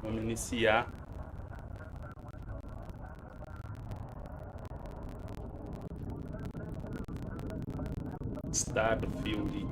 Vamos iniciar. Starfield.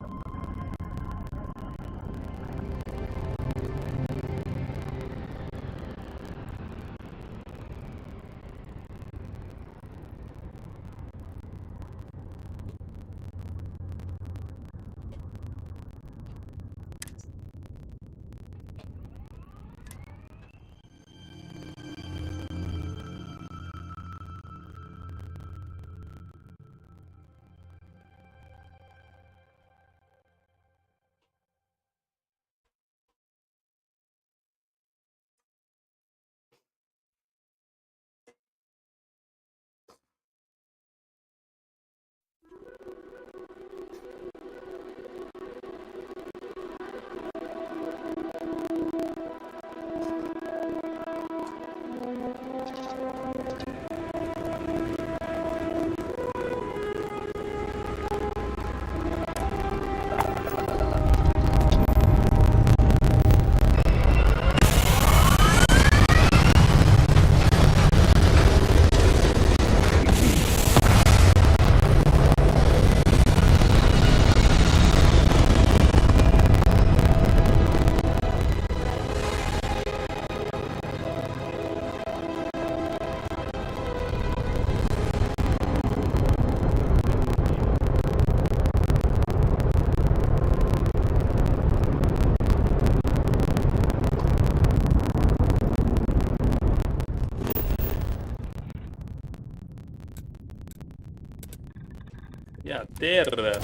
E a Terra.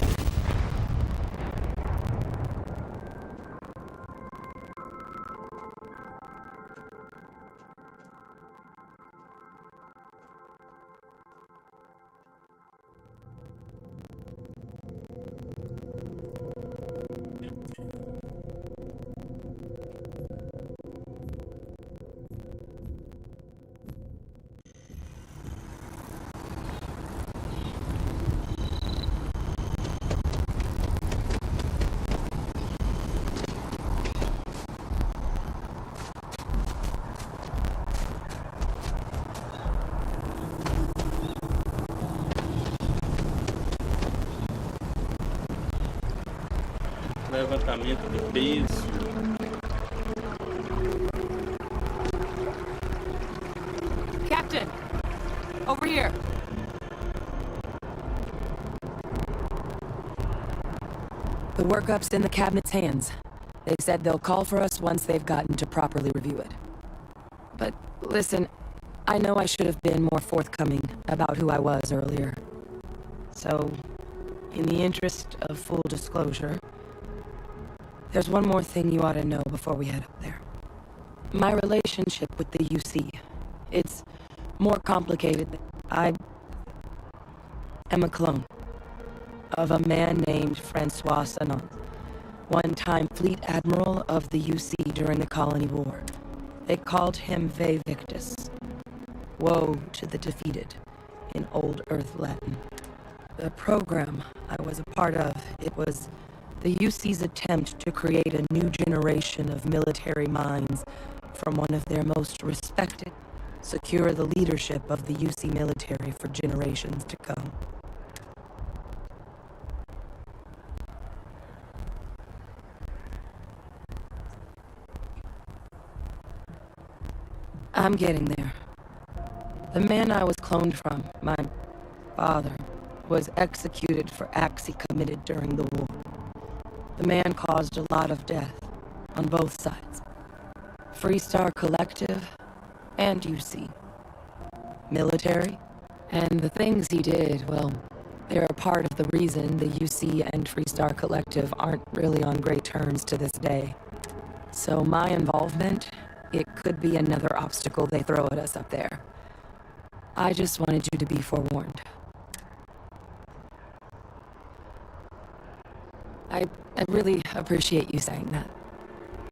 Levantamento de peso. Captain, over here. The workup's in the cabinet's hands. They said they'll call for us once they've gotten to properly review it. But listen, I know I should have been more forthcoming about who I was earlier. So, in the interest of full disclosure, there's one more thing you ought to know before we head up there. My relationship with the UC, it's more complicated. I am a clone of a man named Francois Sanon, one-time fleet admiral of the UC during the Colony War. They called him Ve Victus, woe to the defeated, in Old Earth Latin. The program I was a part of, it was the UC's attempt to create a new generation of military minds from one of their most respected, secure the leadership of the UC military for generations to come. I'm getting there. The man I was cloned from, my father, was executed for acts he committed during the war. The man caused a lot of death on both sides. Freestar Collective and UC. Military. And the things he did, well, they're a part of the reason the UC and Freestar Collective aren't really on great terms to this day. So my involvement, it could be another obstacle they throw at us up there. I just wanted you to be forewarned. I really appreciate you saying that.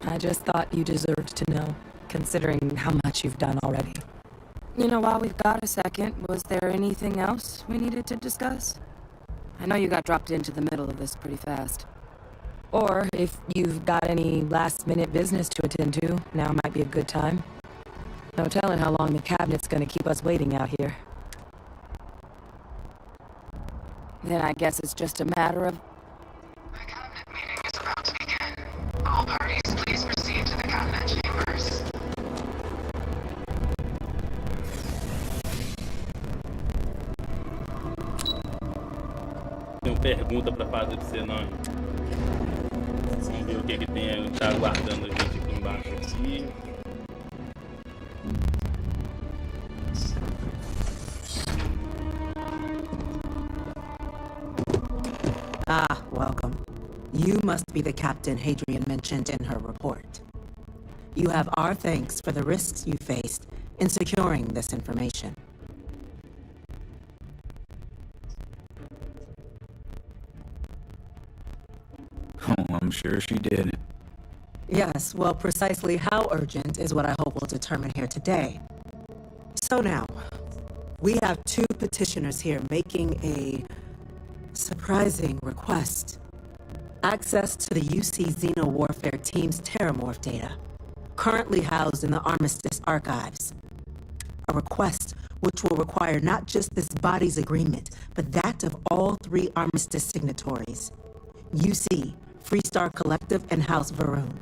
I just thought you deserved to know, considering how much you've done already. You know, while we've got a second, was there anything else we needed to discuss? I know you got dropped into the middle of this pretty fast. Or if you've got any last-minute business to attend to, now might be a good time. No telling how long the cabinet's gonna keep us waiting out here. Then I guess it's just a matter of... The cabinet meeting is about to begin. All parties, please proceed to the cabinet chambers. Tenho pergunta pra fazer pra você, não. Vamos ver o que tem. Tá aguardando a gente aqui embaixo aqui. Ah, welcome. You must be the captain Hadrian mentioned in her report. You have our thanks for the risks you faced in securing this information. Oh, I'm sure she did. Yes, well, precisely how urgent is what I hope we'll determine here today. So now, we have two petitioners here making a surprising request. Access to the UC Xeno Warfare Team's Terramorph data, currently housed in the Armistice archives. A request which will require not just this body's agreement, but that of all three Armistice signatories. UC, Freestar Collective, and House Varun.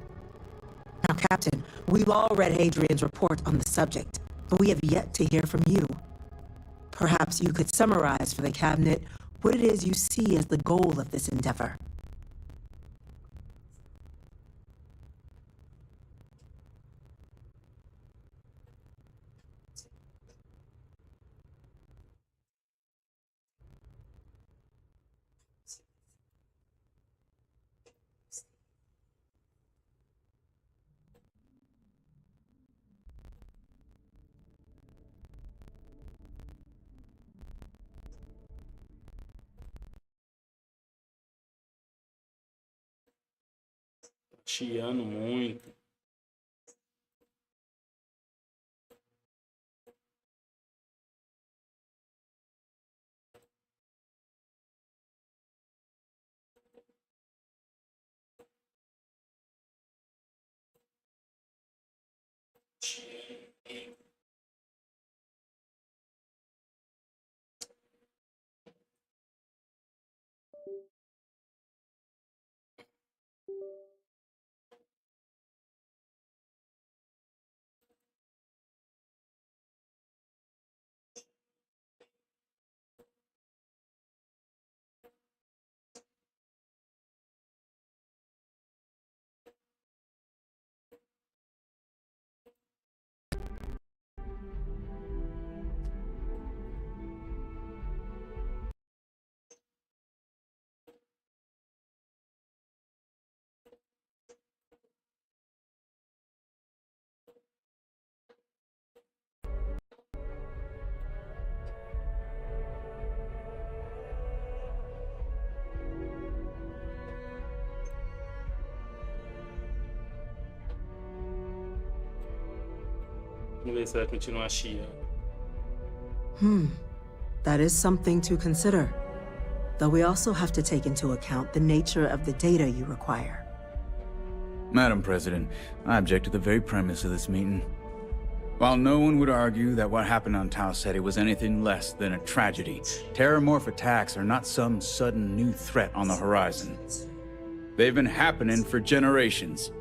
Now, Captain, we've all read Hadrian's report on the subject, but we have yet to hear from you. Perhaps you could summarize for the Cabinet what it is you see as the goal of this endeavor. Chiando muito. Vamos ver se vai continuar chiando. That is something to consider. Though we also have to take into account the nature of the data you require. Madam President, I object to the very premise of this meeting. While no one would argue that what happened on Tau Ceti was anything less than a tragedy, terramorph attacks are not some sudden new threat on the horizon. They've been happening for generations.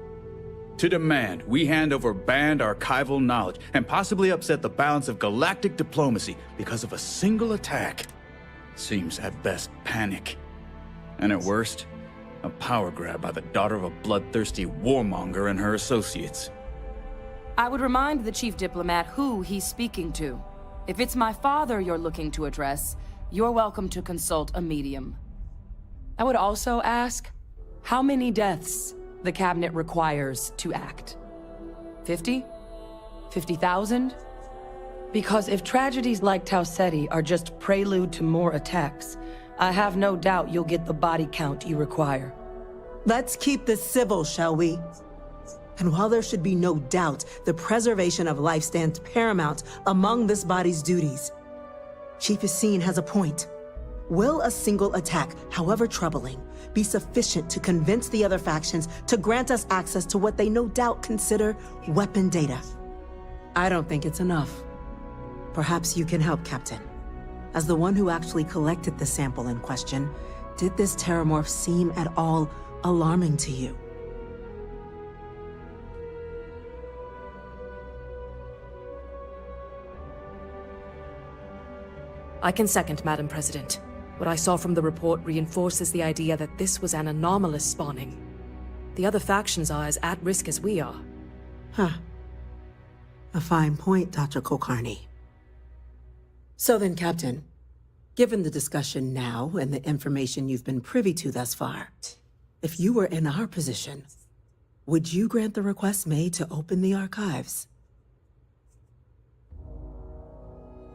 To demand we hand over banned archival knowledge and possibly upset the balance of galactic diplomacy because of a single attack seems at best panic. And at worst, a power grab by the daughter of a bloodthirsty warmonger and her associates. I would remind the chief diplomat who he's speaking to. If it's my father you're looking to address, you're welcome to consult a medium. I would also ask, how many deaths the Cabinet requires to act? 50? 50,000? Because if tragedies like Tau Ceti are just prelude to more attacks, I have no doubt you'll get the body count you require. Let's keep this civil, shall we? And while there should be no doubt the preservation of life stands paramount among this body's duties, Chief Essene has a point. Will a single attack, however troubling, be sufficient to convince the other factions to grant us access to what they no doubt consider weapon data? I don't think it's enough. Perhaps you can help, Captain. As the one who actually collected the sample in question, did this terramorph seem at all alarming to you? I can second, Madam President. What I saw from the report reinforces the idea that this was an anomalous spawning. The other factions are as at risk as we are. Huh. A fine point, Dr. Kulkarni. So then, Captain, given the discussion now and the information you've been privy to thus far, if you were in our position, would you grant the request made to open the archives?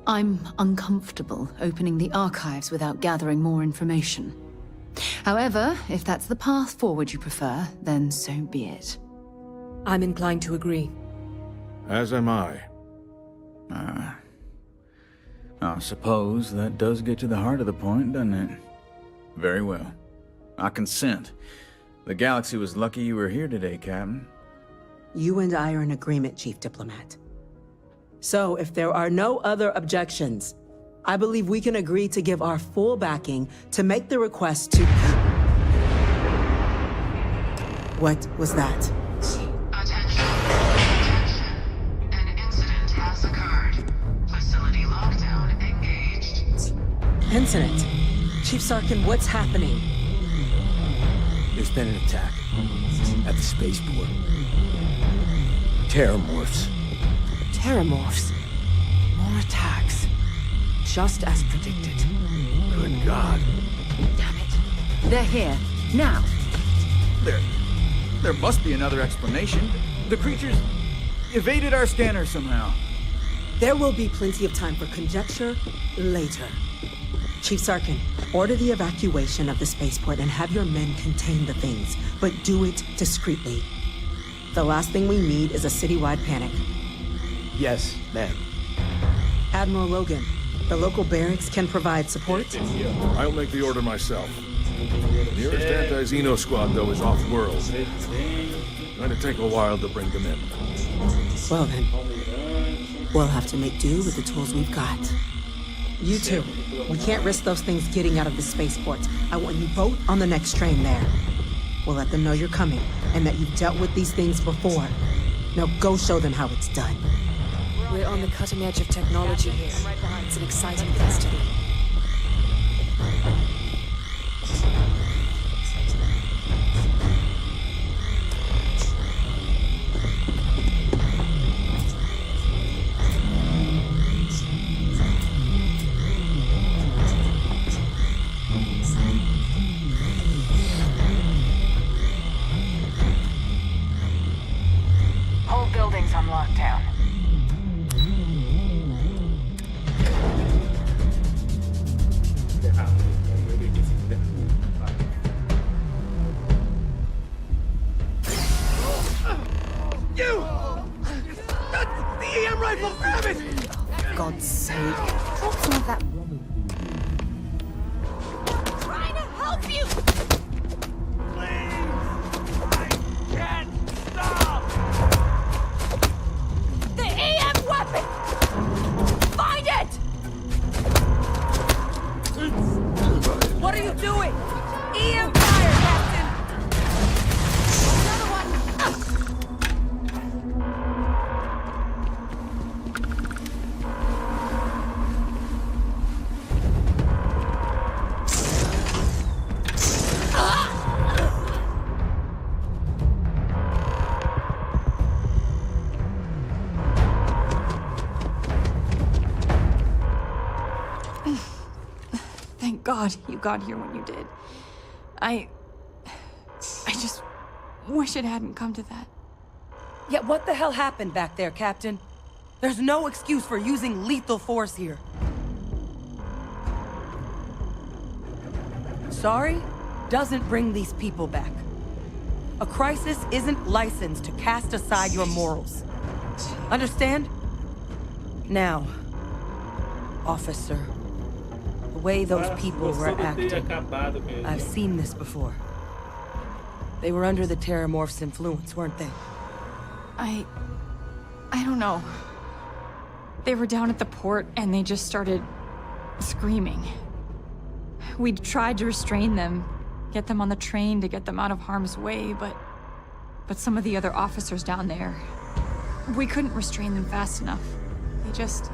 I'm uncomfortable opening the archives without gathering more information. However, if that's the path forward you prefer, then so be it. I'm inclined to agree. As am I. I suppose that does get to the heart of the point, doesn't it? Very well. I consent. The galaxy was lucky you were here today, Captain. You and I are in agreement, Chief Diplomat. So, if there are no other objections, I believe we can agree to give our full backing to make the request to... What was that? Attention. Attention. An incident has occurred. Facility lockdown engaged. Incident. Chief Sarkin, what's happening? There's been an attack at the spaceport. Terramorphs. Terramorphs. More attacks. Just as predicted. Good God. Damn it. They're here. Now. There must be another explanation. The creatures evaded our scanner somehow. There will be plenty of time for conjecture later. Chief Sarkin, order the evacuation of the spaceport and have your men contain the things, but do it discreetly. The last thing we need is a citywide panic. Yes, ma'am. Admiral Logan, the local barracks can provide support? I'll make the order myself. The nearest anti-Xeno squad, though, is off-world. Going to take a while to bring them in. Well then, we'll have to make do with the tools we've got. You two, we can't risk those things getting out of the spaceport. I want you both on the next train there. We'll let them know you're coming, and that you've dealt with these things before. Now go show them how it's done. We're on the cutting edge of technology here. It's an exciting place to be. Whole building's on lockdown. God's sake. Drop some of that. Trying to help you! The EM weapon! Find it! What are you doing? EM fire, Captain! Another one! Thank God you got here when you did. I just wish it hadn't come to that. Yeah, what the hell happened back there, Captain? There's no excuse for using lethal force here. Sorry doesn't bring these people back. A crisis isn't licensed to cast aside your morals. Understand? Now, officer, way those people were Gostou de ter acting. acabado com ele. I've seen this before. They were under the Terramorph's influence, weren't they? I don't know. They were down at the port and they just started screaming. We tried to restrain them, get them on the train to get them out of harm's way, but some of the other officers down there, we couldn't restrain them fast enough. They just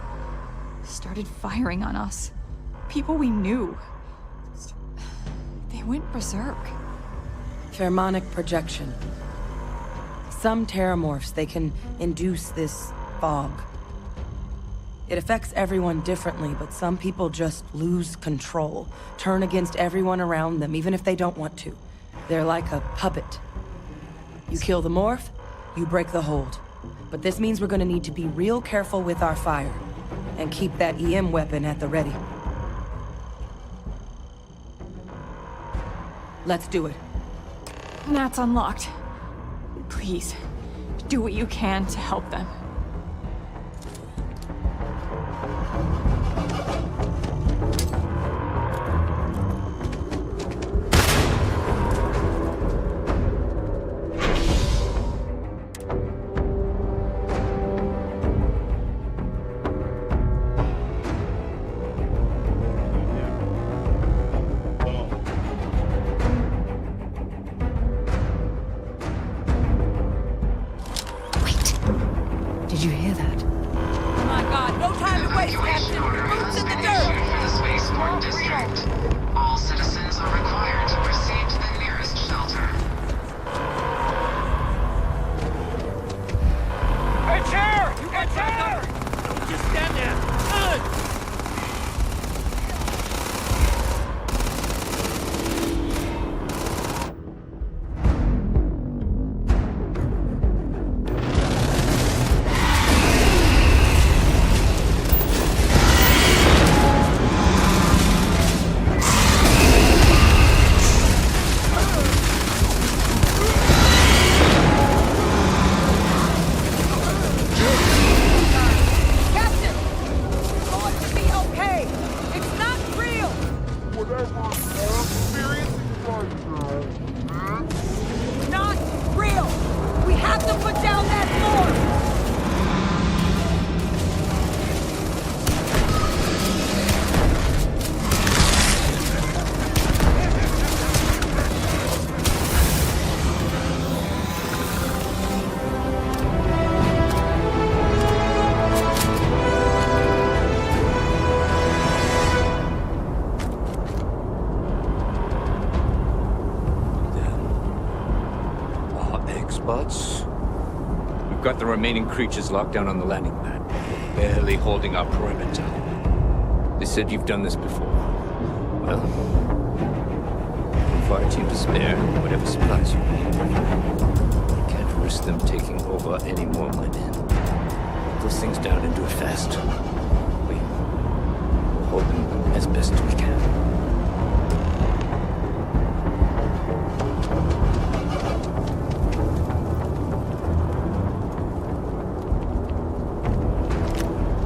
started firing on us. People we knew. They went berserk. Pheromonic projection. Some Terramorphs, they can induce this fog. It affects everyone differently, but some people just lose control, turn against everyone around them, even if they don't want to. They're like a puppet. You kill the morph, you break the hold. But this means we're gonna need to be real careful with our fire, and keep that EM weapon at the ready. Let's do it. That's unlocked. Please, do what you can to help them. Did you hear that? Oh my god, no time to waste, Evacuation Captain! order Boots has in the been dirt! issued for the spaceport district. All citizens are required to proceed to the nearest shelter. Hey, chair! You got chair! Don't just stand there! Good! Captain! It's going to be okay! It's not real! Not real! We have to put down that floor! Experts? We've got the remaining creatures locked down on the landing pad, barely holding our perimeter. They said you've done this before. Well, fire team to spare, whatever supplies you need. Can't risk them taking over any more, my men. Put those things down and do it fast. We'll hold them as best we can.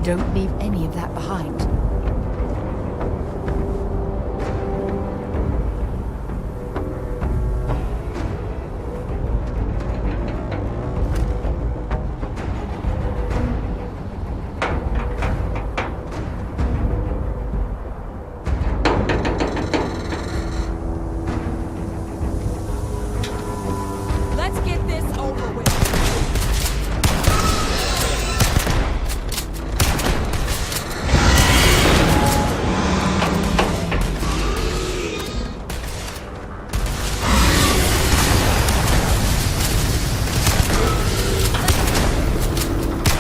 Don't leave any of that behind. Let's get this over with.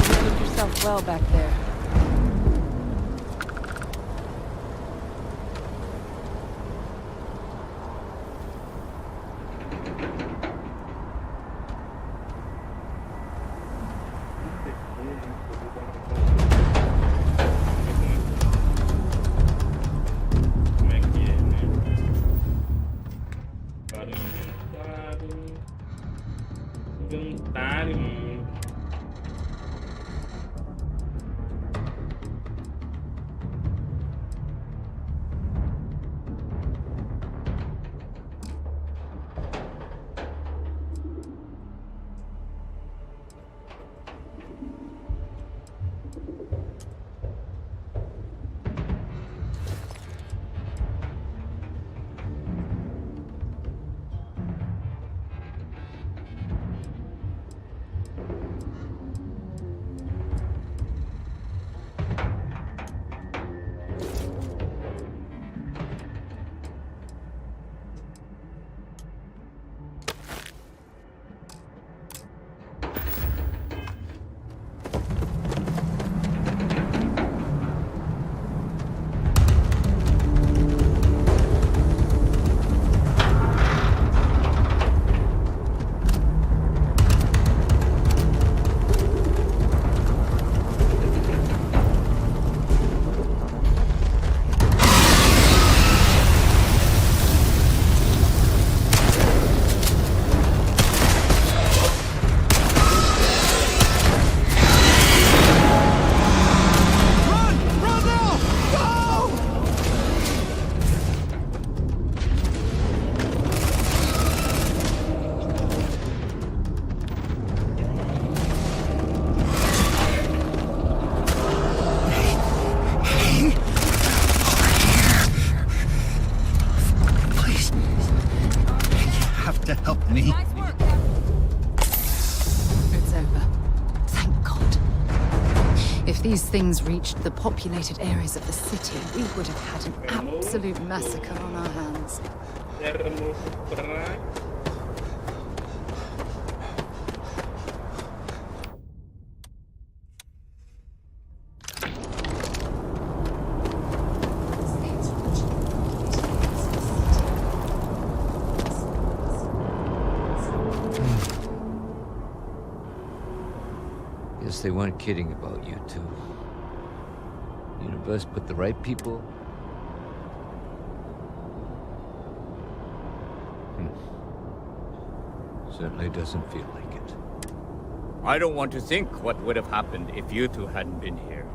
You did yourself well back there. Como é que é, né? Para o inventário. Inventário, mano. If these things reached the populated areas of the city, we would have had an absolute massacre on our hands. Guess they weren't kidding about you two. Universe put the right people. Certainly doesn't feel like it. I don't want to think what would have happened if you two hadn't been here.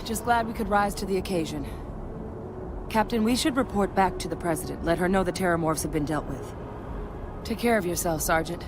Just glad we could rise to the occasion. Captain, we should report back to the President. Let her know the Terramorphs have been dealt with. Take care of yourself, Sergeant.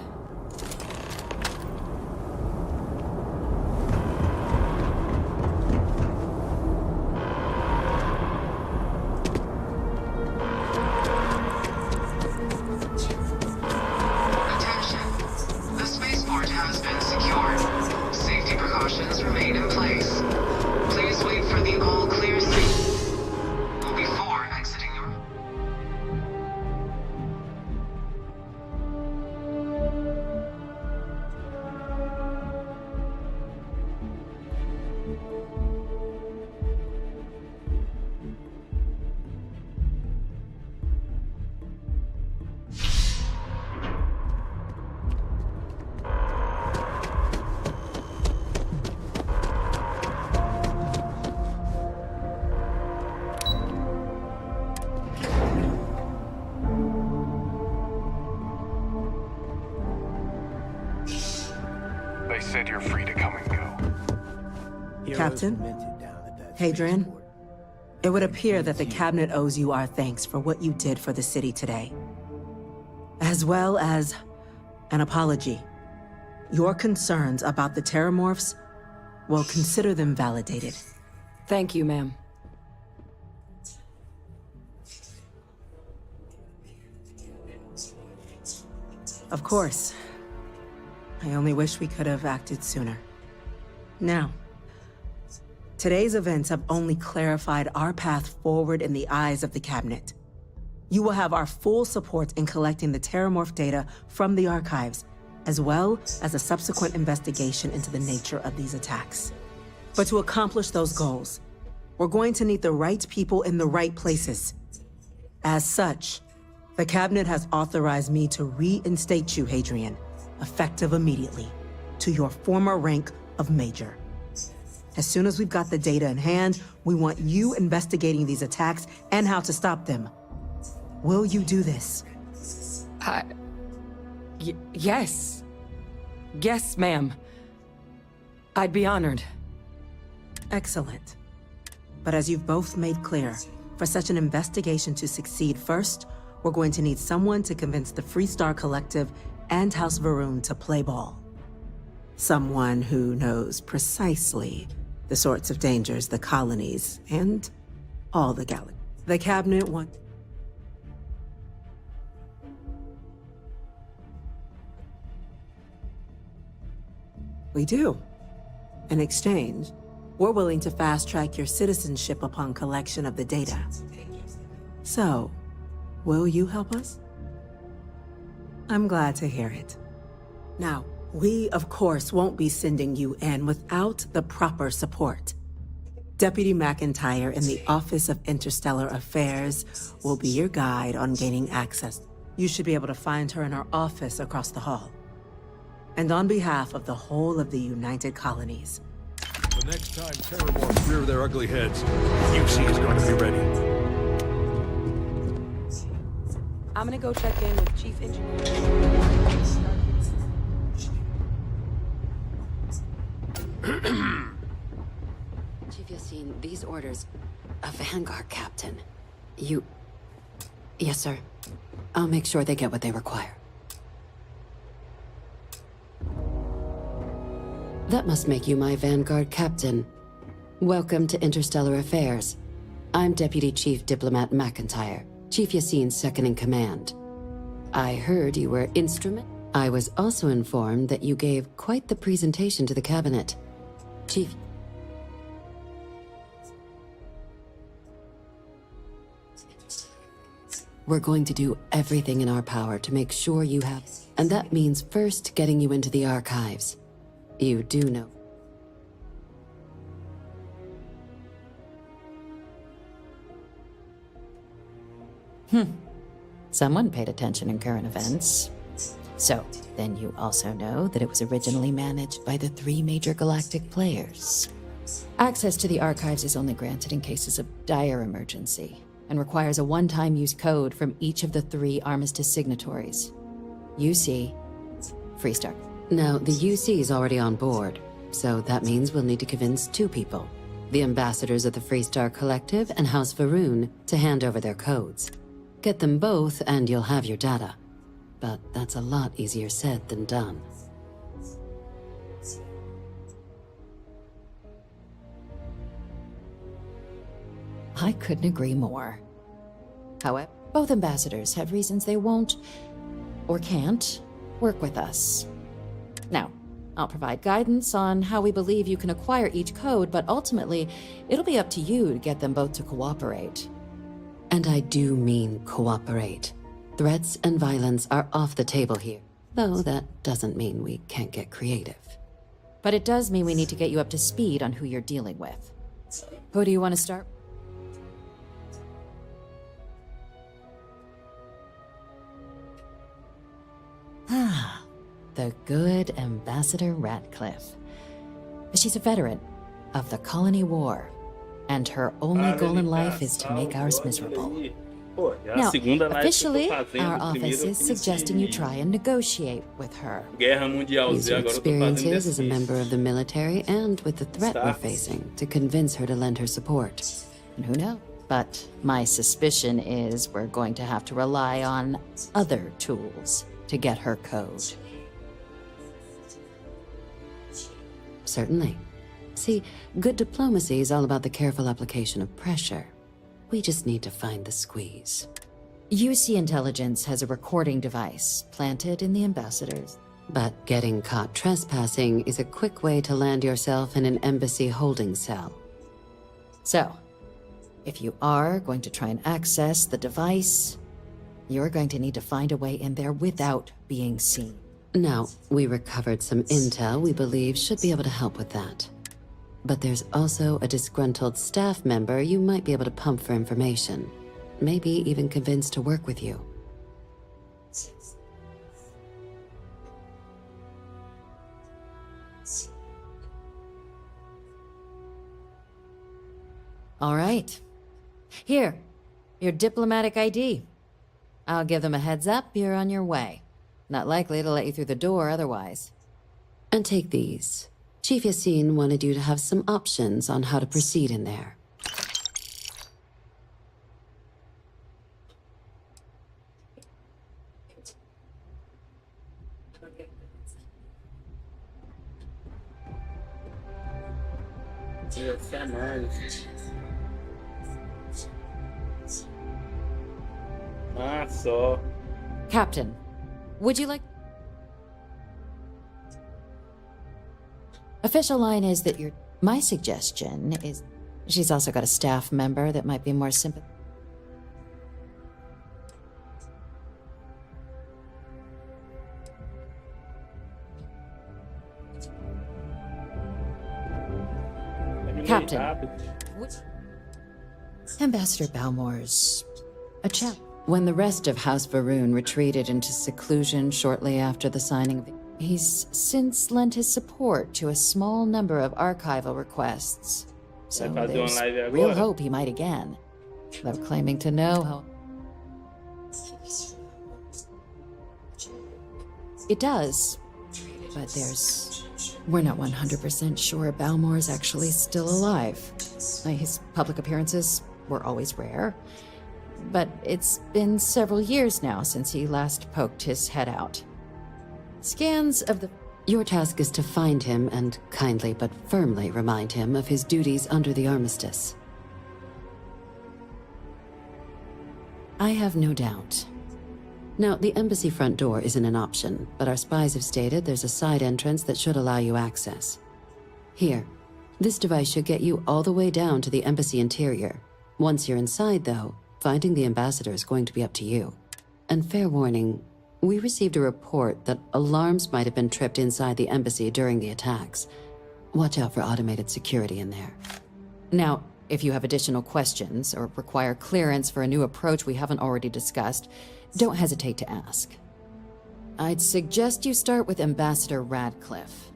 They said you're free to come and go. Captain? Hadrian? It would appear that the Cabinet owes you our thanks for what you did for the city today. As well as an apology. Your concerns about the Terramorphs, well, consider them validated. Thank you, ma'am. Of course. I only wish we could have acted sooner. Now, today's events have only clarified our path forward in the eyes of the Cabinet. You will have our full support in collecting the Terramorph data from the archives, as well as a subsequent investigation into the nature of these attacks. But to accomplish those goals, we're going to need the right people in the right places. As such, the Cabinet has authorized me to reinstate you, Hadrian, effective immediately, to your former rank of Major. As soon as we've got the data in hand, we want you investigating these attacks and how to stop them. Will you do this? Yes. Yes, ma'am. I'd be honored. Excellent. But as you've both made clear, for such an investigation to succeed first, we're going to need someone to convince the Freestar Collective and House Varun to play ball. Someone who knows precisely the sorts of dangers the colonies and all the galaxy. The Cabinet want... We do. In exchange, we're willing to fast-track your citizenship upon collection of the data. So, will you help us? I'm glad to hear it. Now, we, of course, won't be sending you in without the proper support. Deputy McIntyre in the Office of Interstellar Affairs will be your guide on gaining access. You should be able to find her in her office across the hall. And on behalf of the whole of the United Colonies. The next time Terramorphs rear their ugly heads, UC is going to be ready. I'm gonna go check in with Chief Engineer. Chief Yassine, these orders... A Vanguard captain. You... Yes, sir. I'll make sure they get what they require. That must make you my Vanguard captain. Welcome to Interstellar Affairs. I'm Deputy Chief Diplomat McIntyre, Chief Yassine's second-in-command. I heard you were instrument. I was also informed that you gave quite the presentation to the Cabinet. Chief, We're going to do everything in our power to make sure you have... And that means first getting you into the archives. You do know. Someone paid attention in current events. So, then you also know that it was originally managed by the 3 major galactic players. Access to the archives is only granted in cases of dire emergency, and requires a one-time use code from each of the 3 armistice signatories. UC, Freestar. Now, the UC is already on board, so that means we'll need to convince 2 people. The ambassadors of the Freestar Collective and House Varun to hand over their codes. Get them both and you'll have your data. But that's a lot easier said than done. I couldn't agree more. However, both ambassadors have reasons they won't, or can't, work with us. Now, I'll provide guidance on how we believe you can acquire each code, but ultimately, it'll be up to you to get them both to cooperate. And I do mean cooperate. Threats and violence are off the table here. Though that doesn't mean we can't get creative. But it does mean we need to get you up to speed on who you're dealing with. Who do you want to start? The good Ambassador Ratcliffe. She's a veteran of the Colony War, and her only goal in life is to make ours miserable. Now, officially, our office is suggesting you try and negotiate with her. Use your experiences as a member of the military and with the threat we're facing to convince her to lend her support. And who knows? But my suspicion is we're going to have to rely on other tools to get her code. Certainly. See, good diplomacy is all about the careful application of pressure. We just need to find the squeeze. UC Intelligence has a recording device planted in the ambassadors. But getting caught trespassing is a quick way to land yourself in an embassy holding cell. So, if you are going to try and access the device, you're going to need to find a way in there without being seen. Now, we recovered some intel we believe should be able to help with that. But there's also a disgruntled staff member you might be able to pump for information. Maybe even convince to work with you. All right. Here, your diplomatic ID. I'll give them a heads up, you're on your way. Not likely to let you through the door otherwise. And take these. Chief Yassine wanted you to have some options on how to proceed in there. Captain, would you like... Official line is that you're... My suggestion is... She's also got a staff member that might be more sympathetic. Captain, Ambassador Balmore's a chap. When the rest of House Varun retreated into seclusion shortly after the signing of... He's since lent his support to a small number of archival requests. So there's real hope he might again. Though claiming to know how... It does. But there's... We're not 100% sure Balmore's actually still alive. His public appearances were always rare. But it's been several years now since he last poked his head out. Scans of the... Your task is to find him and kindly but firmly remind him of his duties under the armistice. I have no doubt. Now, the embassy front door isn't an option, but our spies have stated there's a side entrance that should allow you access. Here, this device should get you all the way down to the embassy interior. Once you're inside, though, Finding the ambassador is going to be up to you. And fair warning, we received a report that alarms might have been tripped inside the embassy during the attacks. Watch out for automated security in there. Now, if you have additional questions or require clearance for a new approach we haven't already discussed, don't hesitate to ask. I'd suggest you start with Ambassador Radcliffe.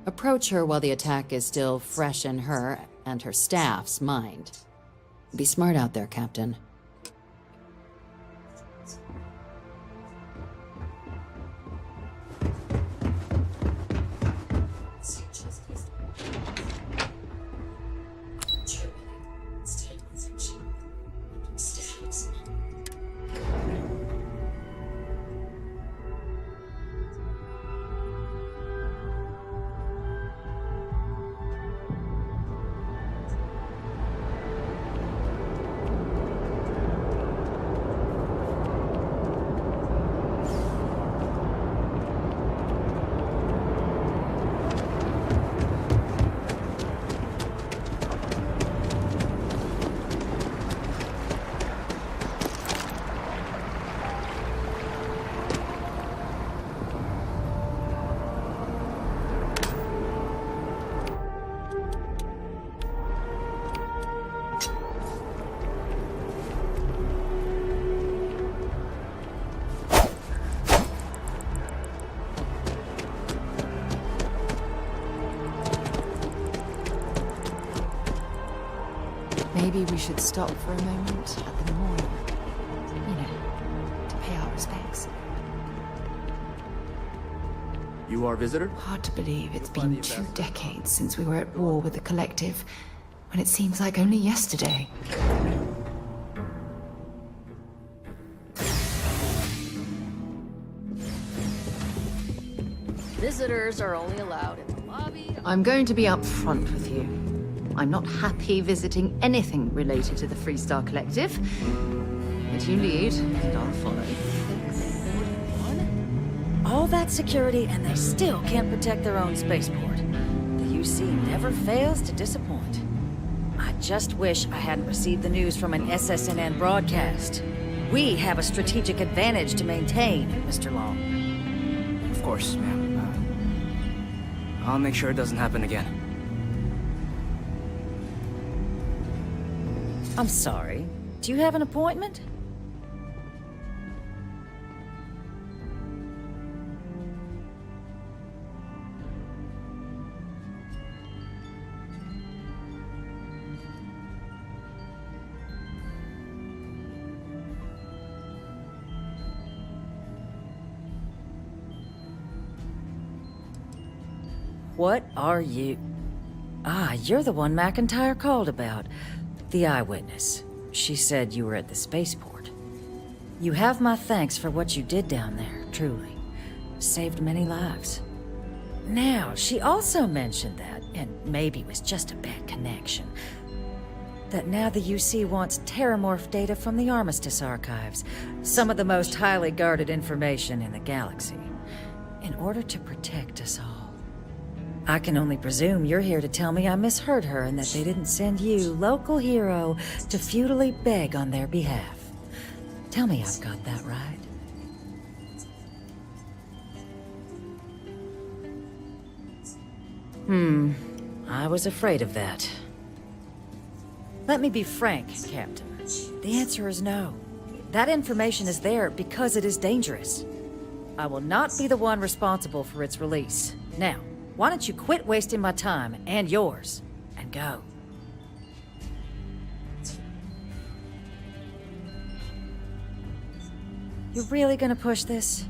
Approach her while the attack is still fresh in her and her staff's mind. Be smart out there, Captain. Maybe we should stop for a moment at the memorial. You know, to pay our respects. You our visitor? Hard to believe it's been 2 decades since we were at war with the Collective, when it seems like only yesterday. Visitors are only allowed in the lobby. I'm going to be upfront with you. I'm not happy visiting anything related to the Freestar Collective. But you lead, and I'll follow. All that security, and they still can't protect their own spaceport. The UC never fails to disappoint. I just wish I hadn't received the news from an SSNN broadcast. We have a strategic advantage to maintain, Mr. Long. Of course, ma'am. I'll make sure it doesn't happen again. I'm sorry. Do you have an appointment? What are you? Ah, you're the one McIntyre called about. The eyewitness. She said you were at the spaceport. You have my thanks for what you did down there, truly. Saved many lives. Now, she also mentioned that, and maybe it was just a bad connection, that now the UC wants terramorph data from the Armistice archives, some of the most highly guarded information in the galaxy, in order to protect us all. I can only presume you're here to tell me I misheard her and that they didn't send you, local hero, to futilely beg on their behalf. Tell me I've got that right. I was afraid of that. Let me be frank, Captain. The answer is no. That information is there because it is dangerous. I will not be the one responsible for its release. Now, why don't you quit wasting my time and yours, and go? You're really gonna push this?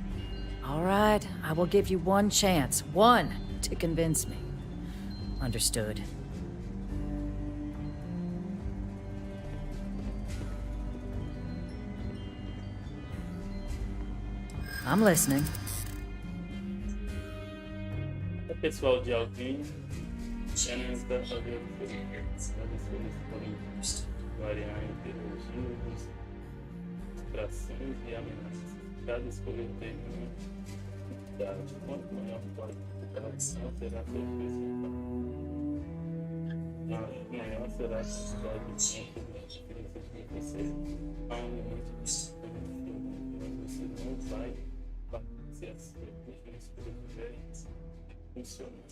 All right, I will give you one chance, one, to convince me. Understood. I'm listening. Pessoal de alguém, apenas para fazer as escolhas podem variar em ideologias, distrações e ameaças. Cada escolha tem uma quantidade. Quanto maior for a dificuldade, será seu preço. maior será a quantidade de tempo que você há um limite de você não vai se as recursos estiverem funcionando.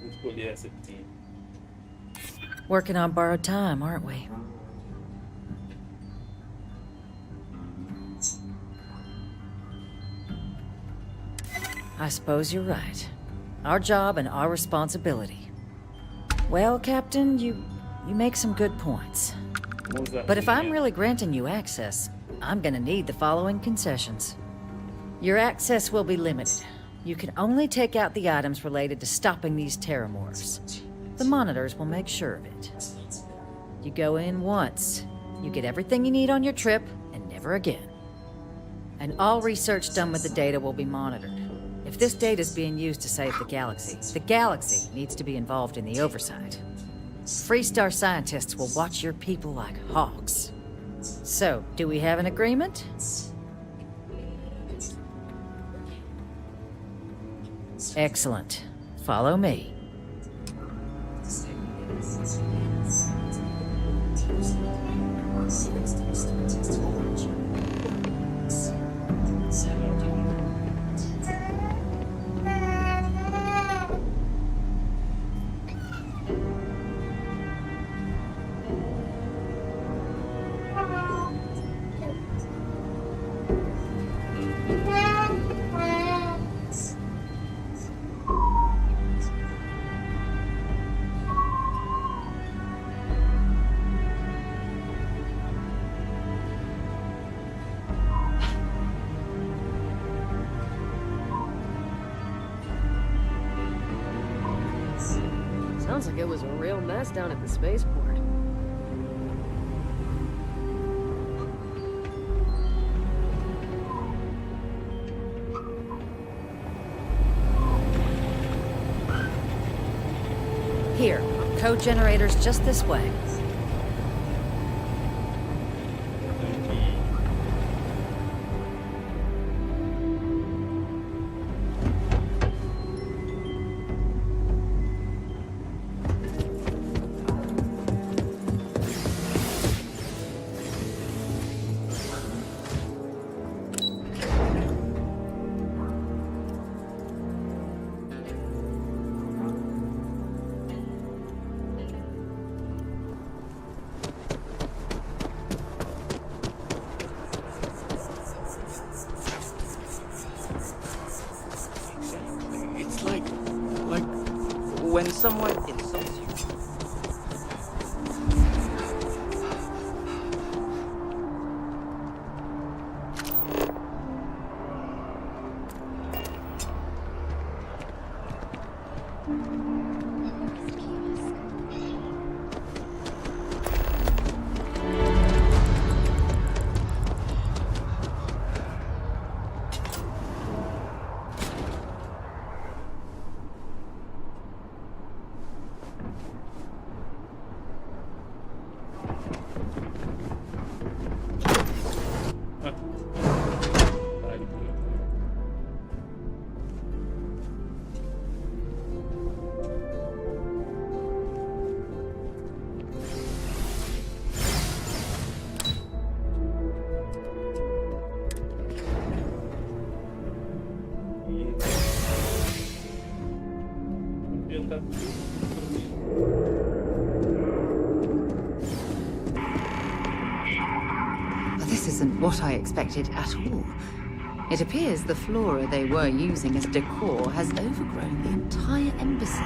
Vou escolher essa aqui. Working on borrowed time, aren't we? I suppose you're right. Our job and our responsibility. Well, Captain, you make some good points. But if I'm really granting you access, I'm gonna need the following concessions. Your access will be limited. You can only take out the items related to stopping these terramorphs. The monitors will make sure of it. You go in once, you get everything you need on your trip, and never again. And all research done with the data will be monitored. If this data is being used to save the galaxy needs to be involved in the oversight. Freestar scientists will watch your people like hawks. So, do we have an agreement? Excellent. Follow me. Sounds like it was a real mess down at the spaceport. Here, code generators just this way. When someone insults you. This isn't what I expected at all. It appears the flora they were using as decor has overgrown the entire embassy.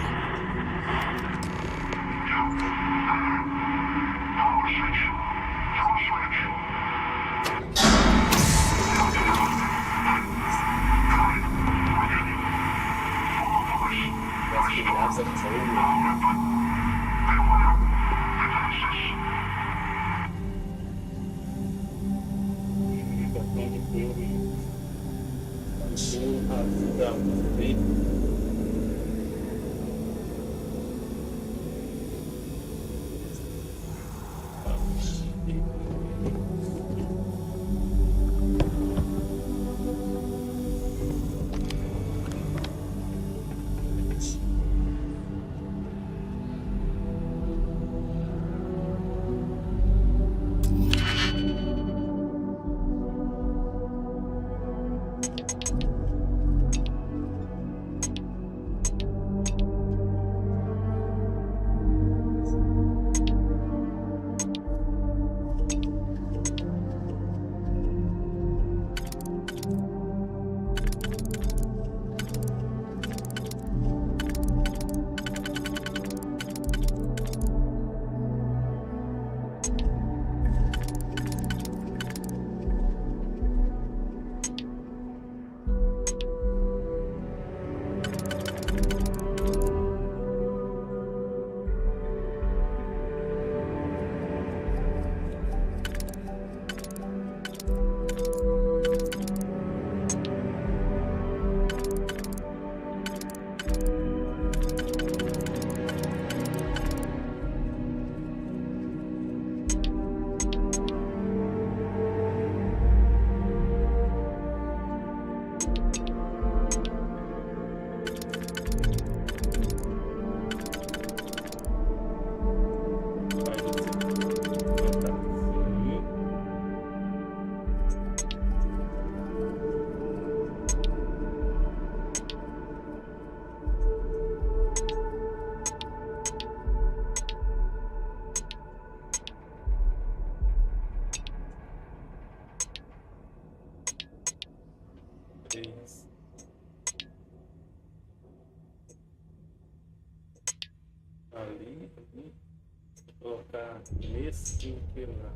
Colocar nesse que lá.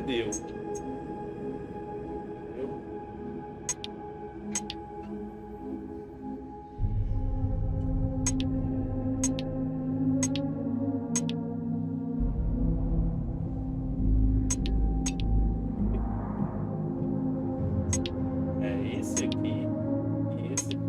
Deu. É esse aqui. Esse.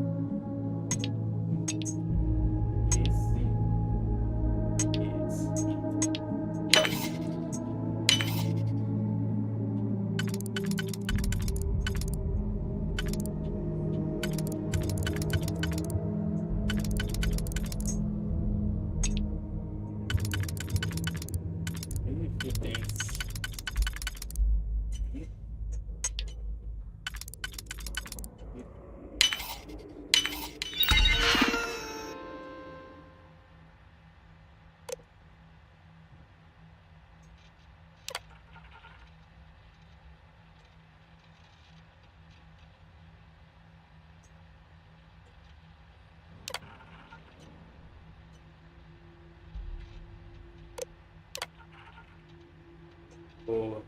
Boa.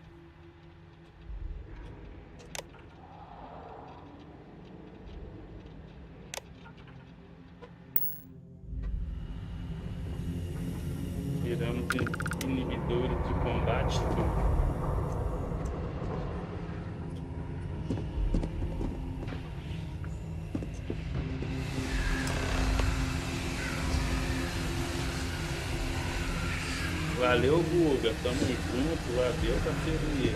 Tiramos inibidores de combate. Valeu, Guga. Tamo junto. Valeu, parceria.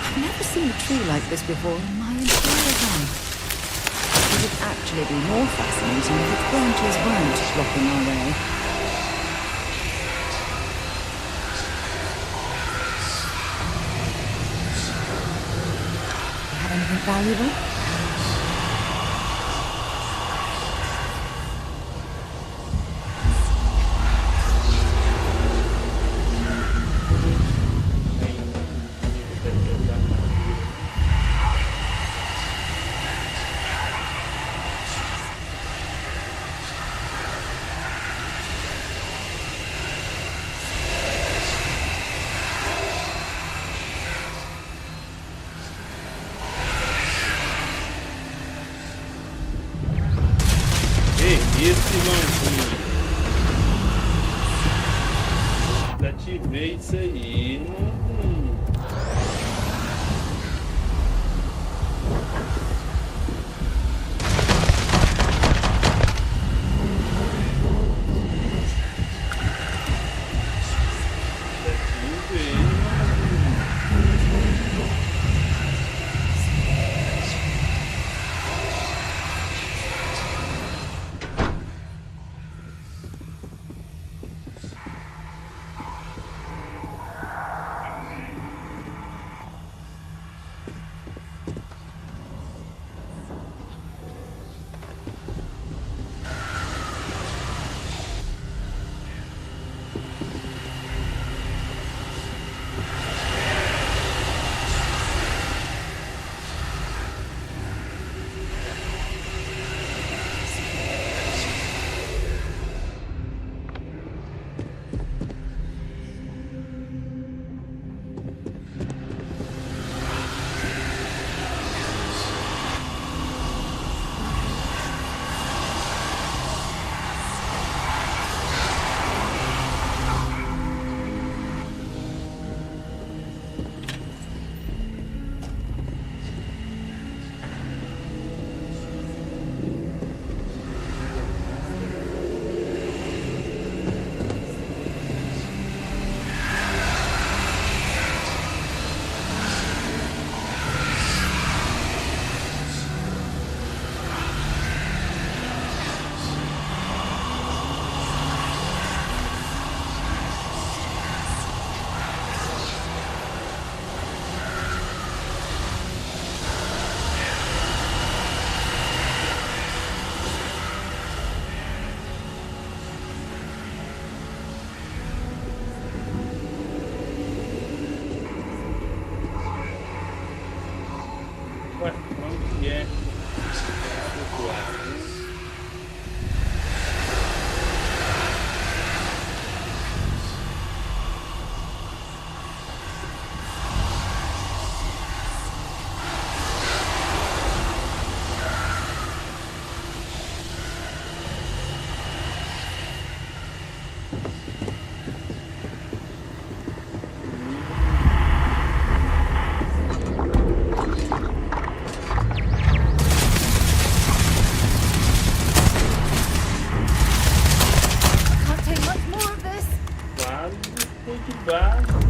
I've never seen a tree like this before in my entire life. It would actually be more fascinating if its branches weren't blocking our way. Anything valuable? Esse mãozinho. Desativei isso aí. Desativei. Ué, onde que é? Flutuar.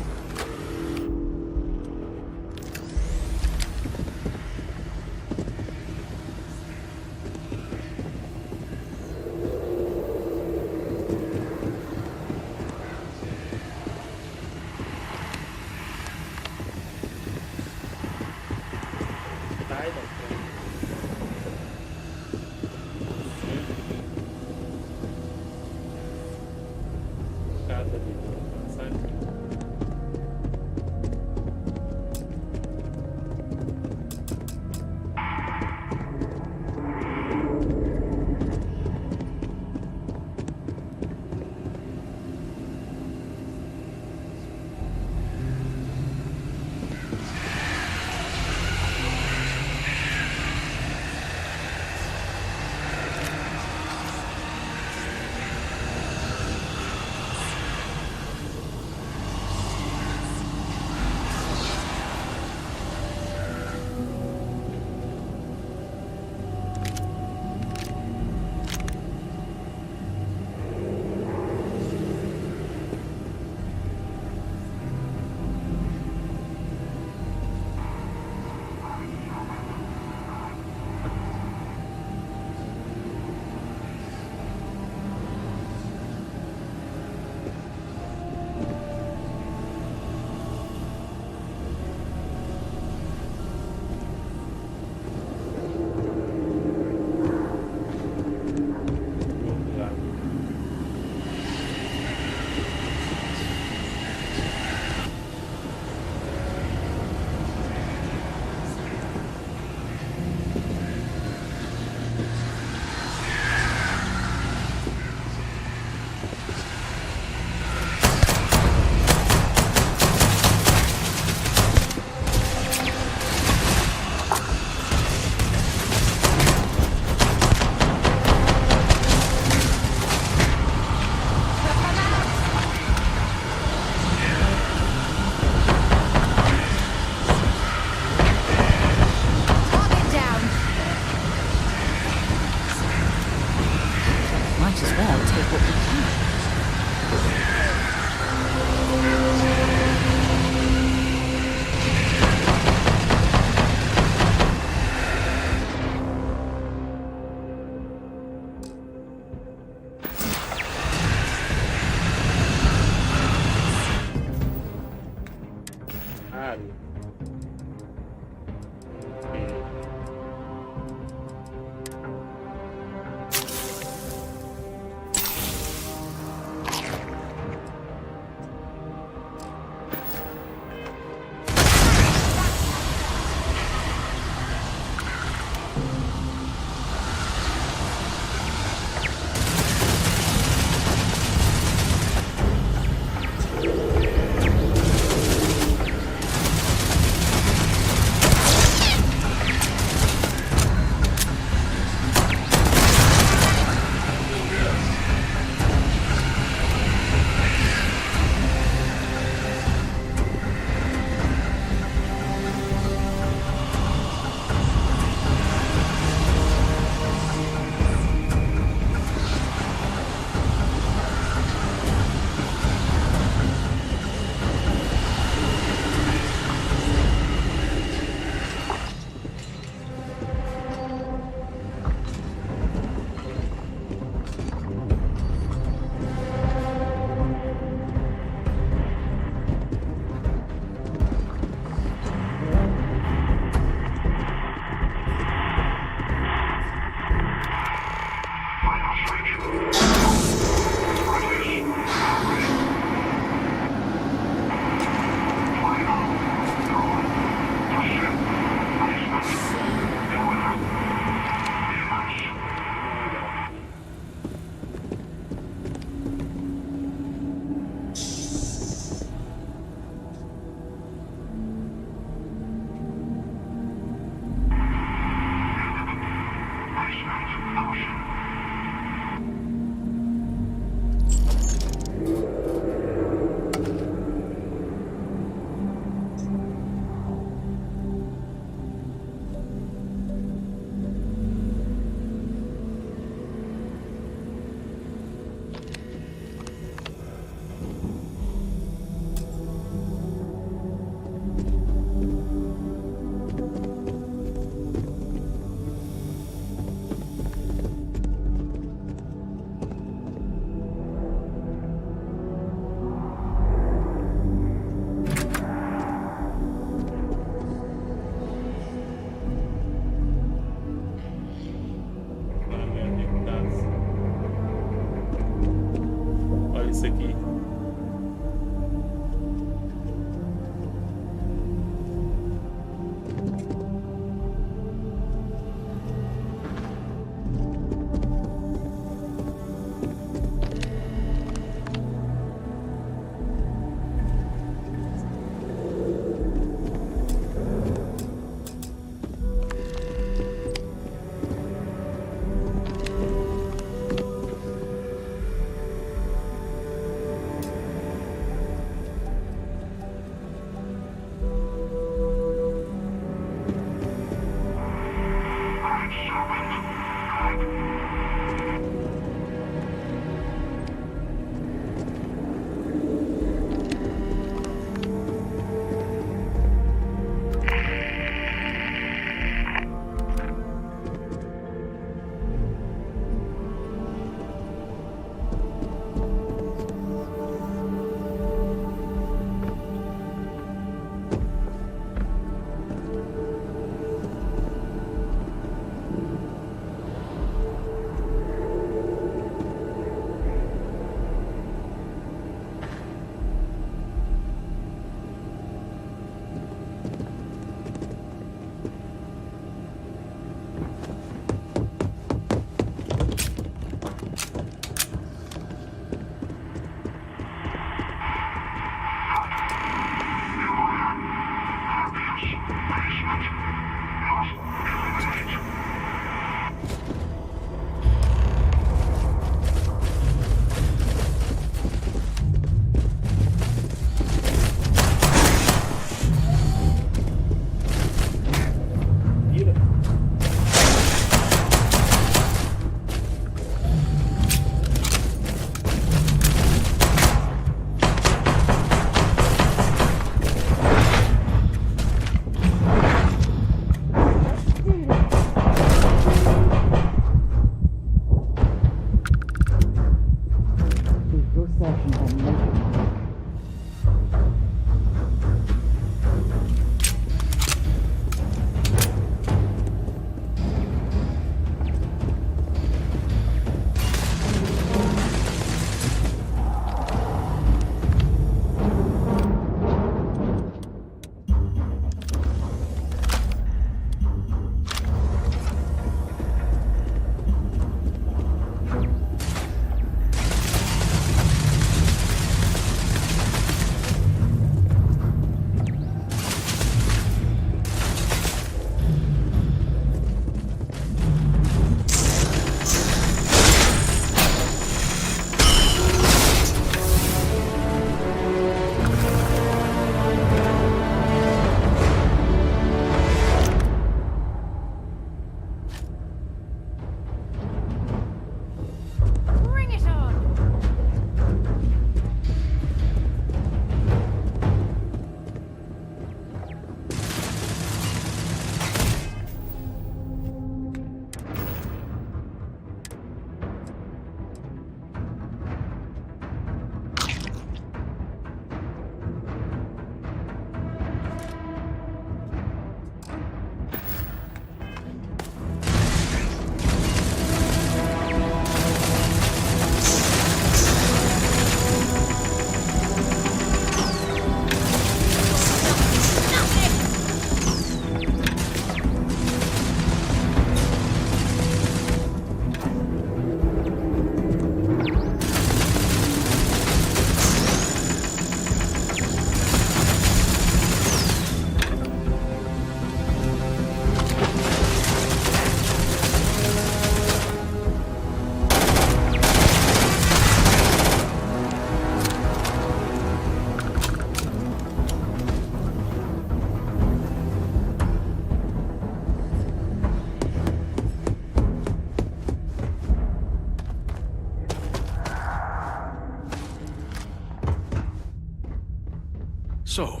So,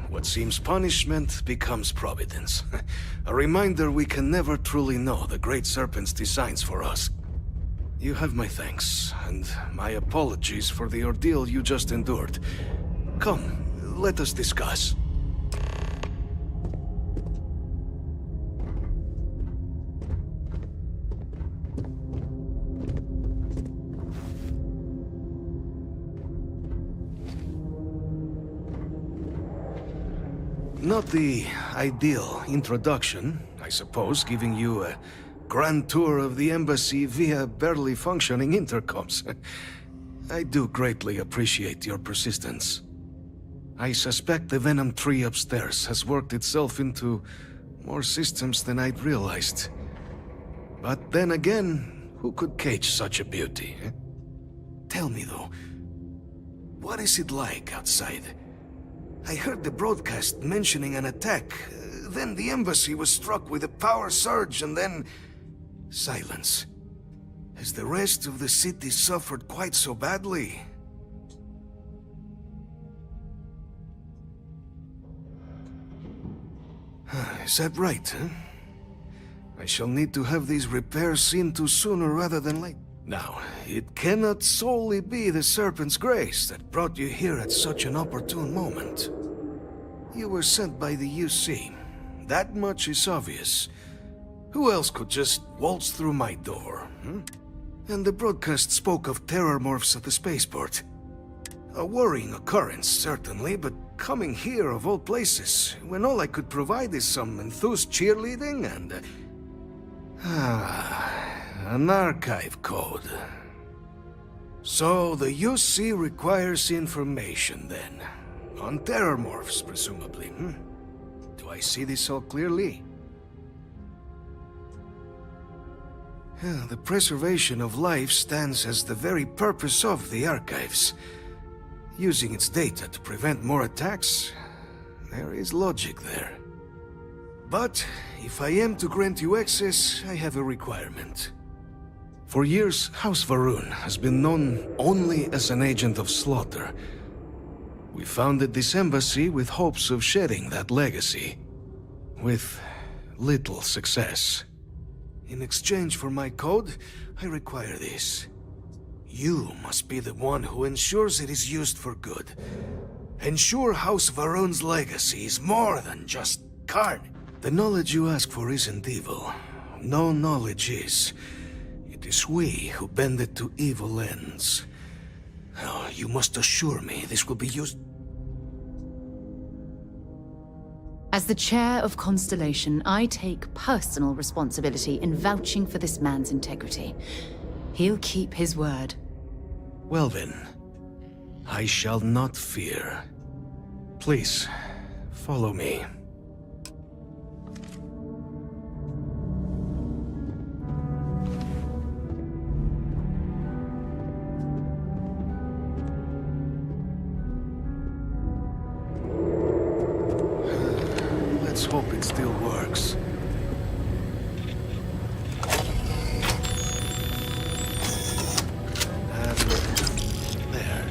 what seems punishment becomes providence. A reminder we can never truly know the Great Serpent's designs for us. You have my thanks, and my apologies for the ordeal you just endured. Come, let us discuss. Not the ideal introduction, I suppose, giving you a grand tour of the embassy via barely functioning intercoms. I do greatly appreciate your persistence. I suspect the Venom tree upstairs has worked itself into more systems than I'd realized. But then again, who could cage such a beauty? Tell me though, what is it like outside? I heard the broadcast mentioning an attack. Then the embassy was struck with a power surge and then... silence. Has the rest of the city suffered quite so badly? Is that right, huh? I shall need to have these repairs seen to sooner rather than later. Now, it cannot solely be the Serpent's grace that brought you here at such an opportune moment. You were sent by the UC. That much is obvious. Who else could just waltz through my door? And the broadcast spoke of terror morphs at the spaceport. A worrying occurrence, certainly, but coming here of all places, when all I could provide is some enthused cheerleading and... an archive code. So the UC requires information, then. On terror morphs, presumably, Do I see this so clearly. The preservation of life stands as the very purpose of the archives. Using its data to prevent more attacks, there is logic there. But if I am to grant you access, I have a requirement. For years, House Varun has been known only as an agent of slaughter. We founded this embassy with hopes of shedding that legacy, with little success. In exchange for my code, I require this. You must be the one who ensures it is used for good. Ensure House Varun's legacy is more than just carnage. The knowledge you ask for isn't evil. No knowledge is. It is we who bend it to evil ends. Oh, you must assure me this will be used. As the chair of Constellation, I take personal responsibility in vouching for this man's integrity. He'll keep his word. Well then, I shall not fear. Please, follow me. Let's hope it still works. And there.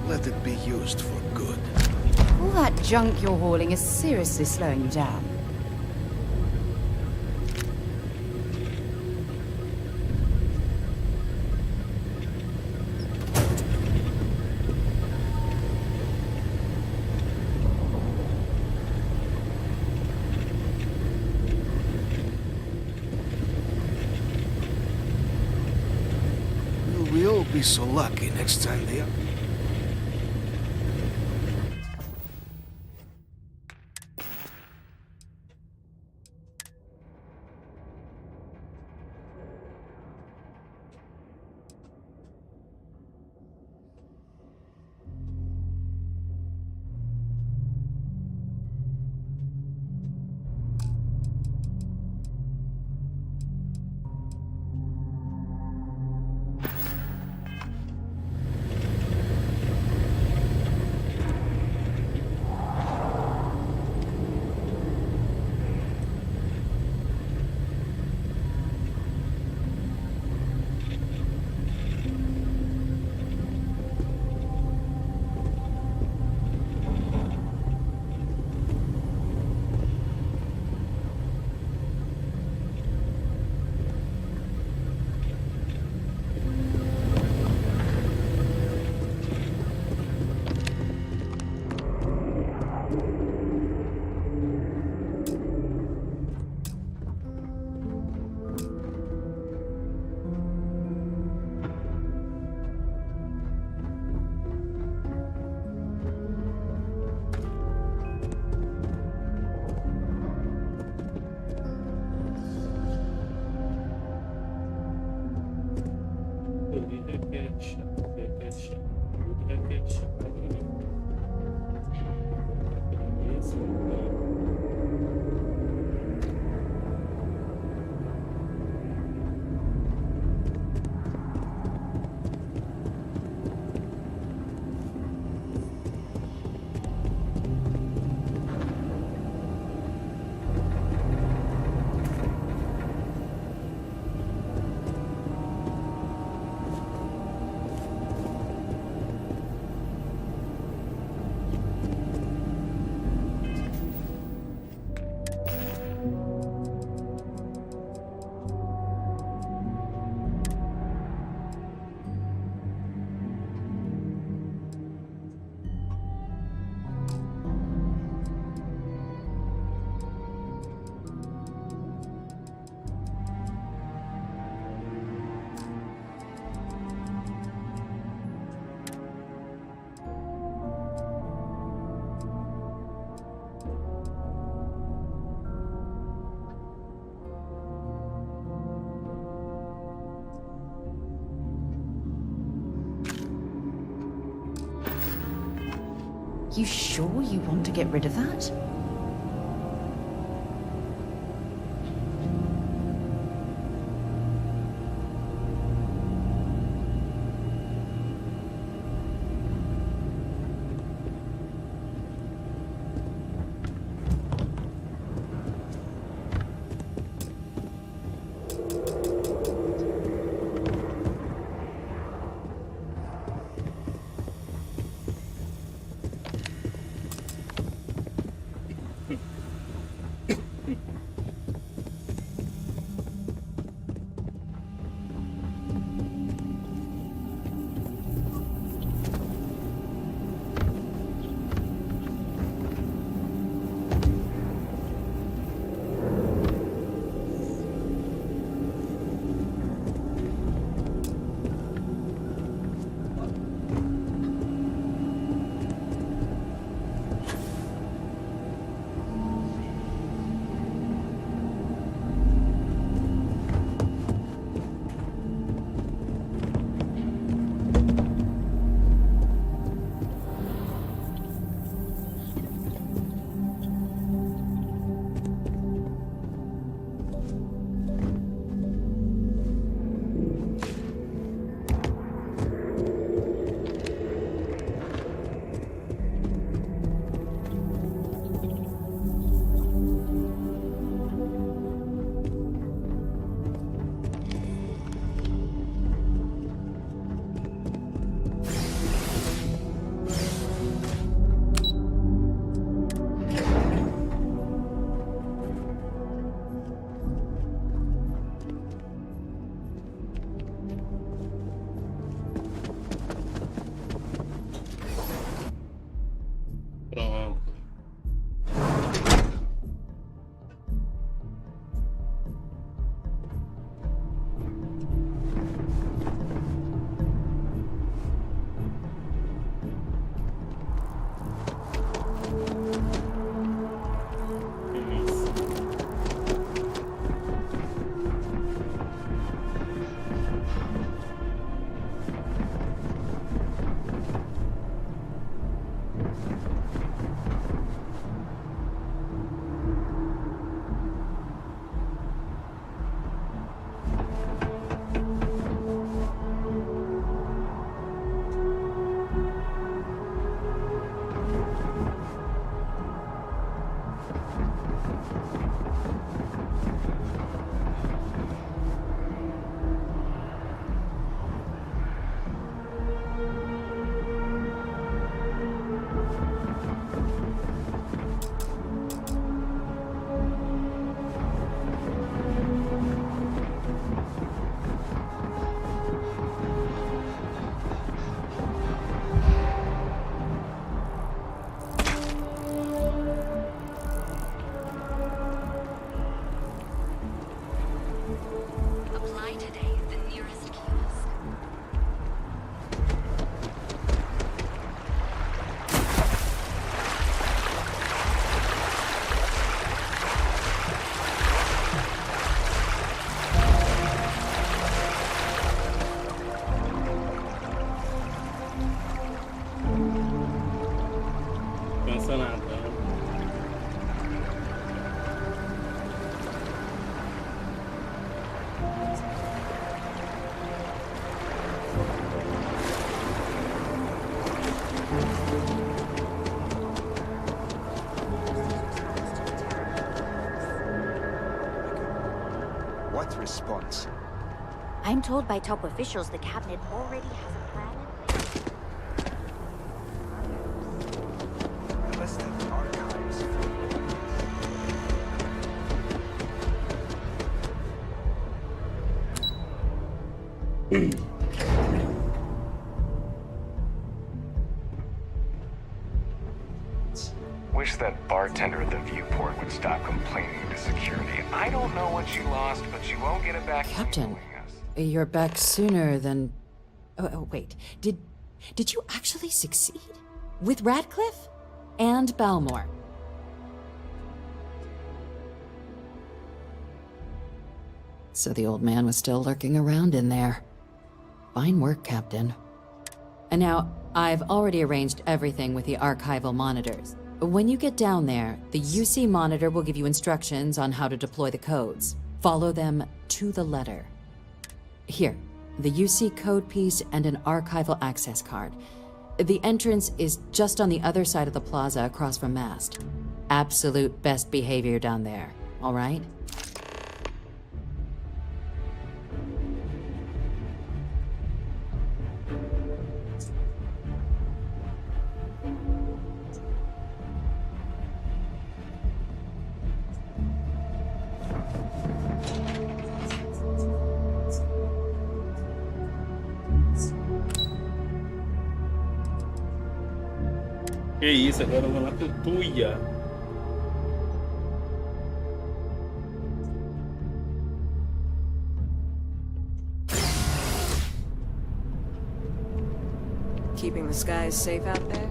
Let it be used for good. All that junk you're hauling is seriously slowing you down. Will we all be so lucky next time they are? You sure you want to get rid of that? Pronto. Apply today at the nearest kiosk. Pensa nada. What response? I'm told by top officials the cabinet already has a plan in place. Listed archives. Wish that bartender at the viewport would stop complaining to security. I don't know what you lost, but you won't get it back. Captain, you're back sooner than... Oh, wait. Did you actually succeed? With Radcliffe? And Balmore? So the old man was still lurking around in there. Fine work, Captain. And now, I've already arranged everything with the archival monitors. When you get down there, the UC monitor will give you instructions on how to deploy the codes. Follow them to the letter. Here, the UC code piece and an archival access card. The entrance is just on the other side of the plaza across from Mast. Absolute best behavior down there, all right? Que isso, agora eu vou na tutuia. Keeping the skies safe out there?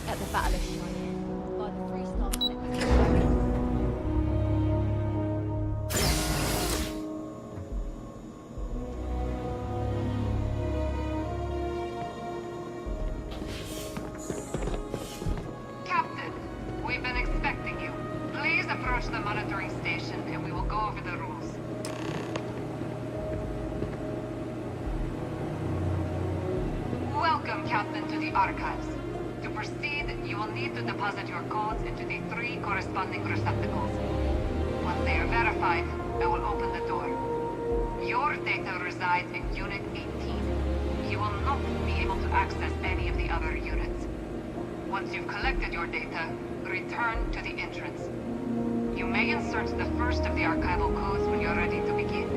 At the Battle of Cheyenne by the 3-star Captain, we've been expecting you. Please approach the monitoring station and we will go over the rules. Welcome, Captain, to the Archives. To proceed, you will need to deposit your codes into the 3 corresponding receptacles. Once they are verified, I will open the door. Your data resides in Unit 18. You will not be able to access any of the other units. Once you've collected your data, return to the entrance. You may insert the first of the archival codes when you're ready to begin.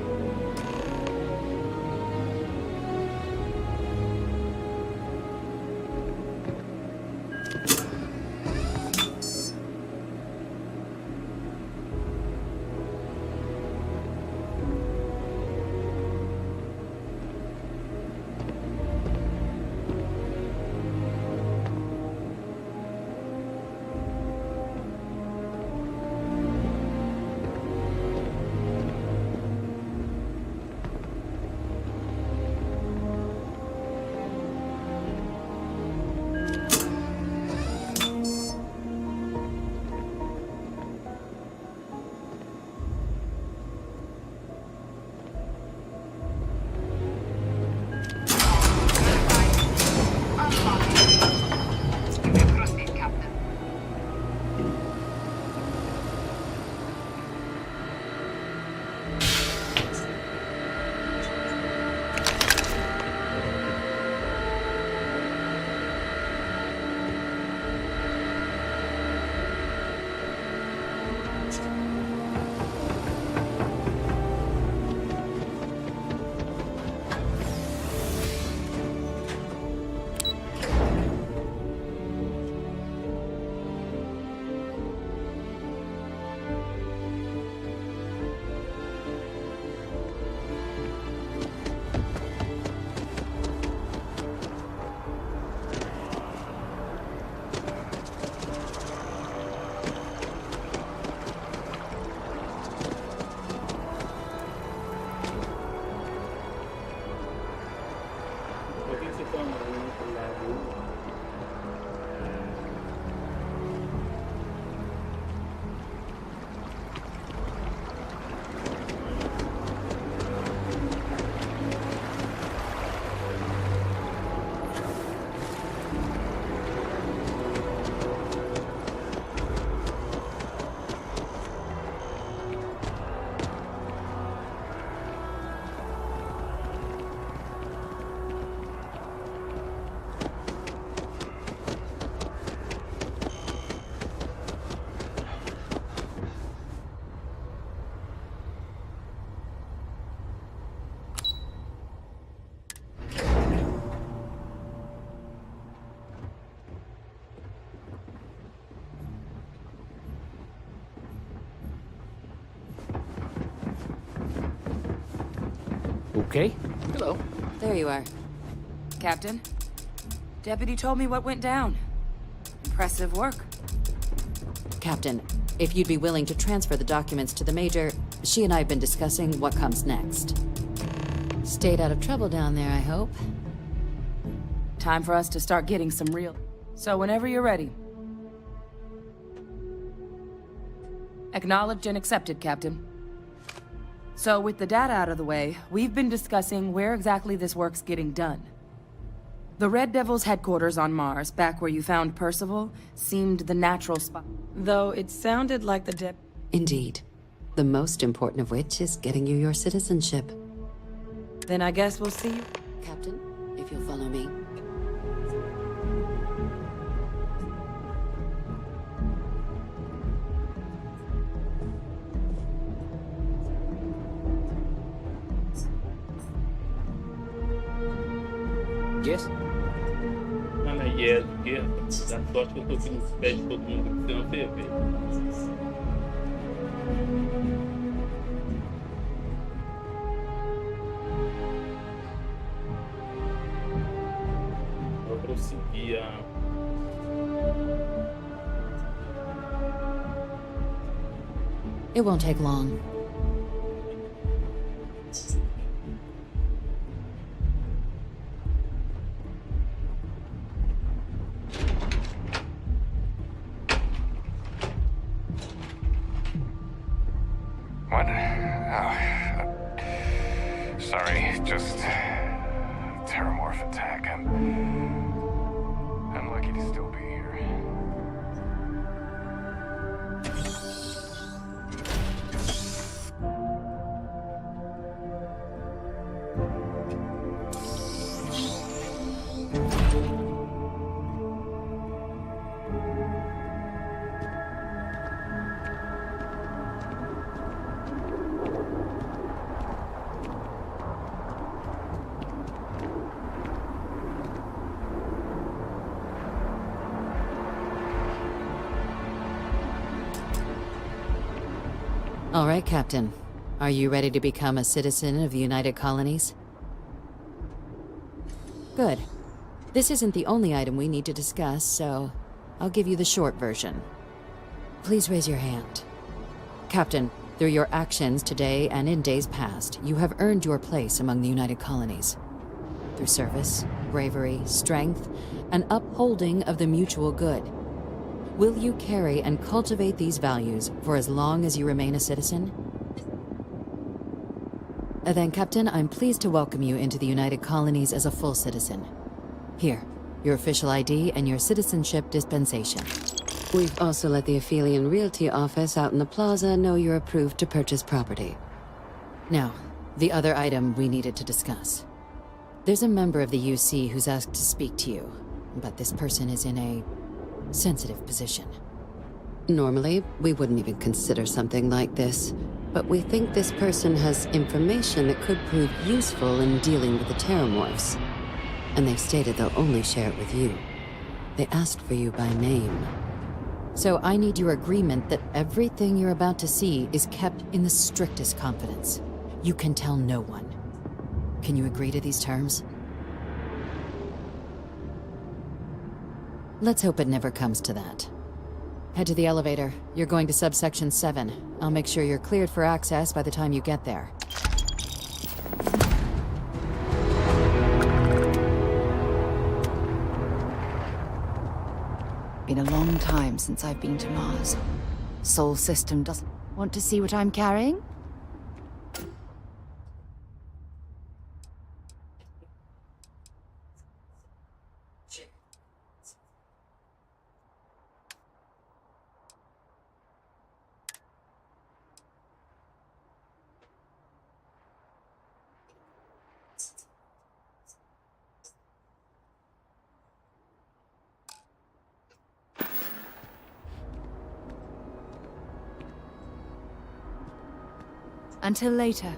Okay? Hello. There you are. Captain, Deputy told me what went down. Impressive work. Captain, if you'd be willing to transfer the documents to the Major, she and I have been discussing what comes next. Stayed out of trouble down there, I hope. Time for us to start getting some real... So whenever you're ready. Acknowledged and accepted, Captain. So with the data out of the way, we've been discussing where exactly this work's getting done. The Red Devil's headquarters on Mars, back where you found Percival, seemed the natural spot. Though it sounded like the Indeed. The most important of which is getting you your citizenship. Then I guess we'll see you. Captain, if you'll follow me. Yes? Mano, e é do quê? Da sorte que eu tô aqui nos pés de todo mundo que você não vê, velho. Vou prosseguir a... It won't take long. What? Oh, sorry, just terramorph attack. I'm lucky to still be here. All right, Captain. Are you ready to become a citizen of the United Colonies? Good. This isn't the only item we need to discuss, so I'll give you the short version. Please raise your hand. Captain, through your actions today and in days past, you have earned your place among the United Colonies. Through service, bravery, strength, and upholding of the mutual good. Will you carry and cultivate these values for as long as you remain a citizen? Then, Captain, I'm pleased to welcome you into the United Colonies as a full citizen. Here, your official ID and your citizenship dispensation. We've also let the Aphelion Realty office out in the plaza know you're approved to purchase property. Now, the other item we needed to discuss. There's a member of the UC who's asked to speak to you, but this person is in a sensitive position. Normally, we wouldn't even consider something like this, but we think this person has information that could prove useful in dealing with the Terramorphs. And they've stated they'll only share it with you. They asked for you by name. So I need your agreement that everything you're about to see is kept in the strictest confidence. You can tell no one. Can you agree to these terms? Let's hope it never comes to that. Head to the elevator. You're going to subsection 7. I'll make sure you're cleared for access by the time you get there. Been a long time since I've been to Mars. Sol system doesn't want to see what I'm carrying? Until later.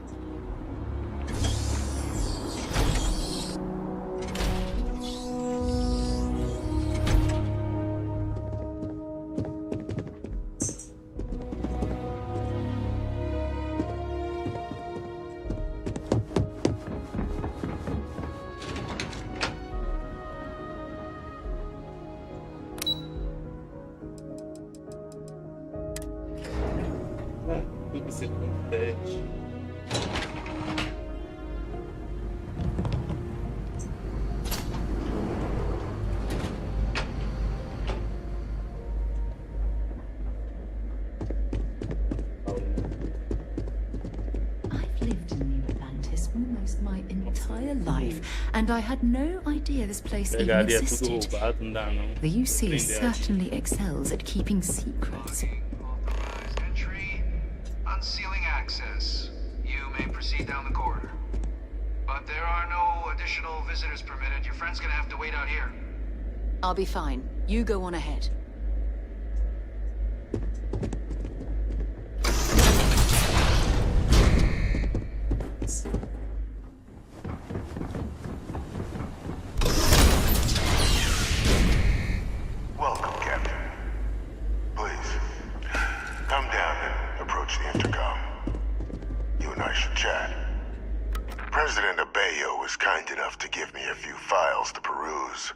que ser compete. Almost my entire life, and I had no idea this place even Pegaria tudo existed. roubado, não dá não. The UC Prender a gente. certainly excels at keeping secrets. Unsealing access. You may proceed down the corridor. But there are no additional visitors permitted. Your friend's gonna have to wait out here. I'll be fine. You go on ahead. Welcome, Captain. Please, come down and approach the intercom. You and I should chat. President Abeyo was kind enough to give me a few files to peruse.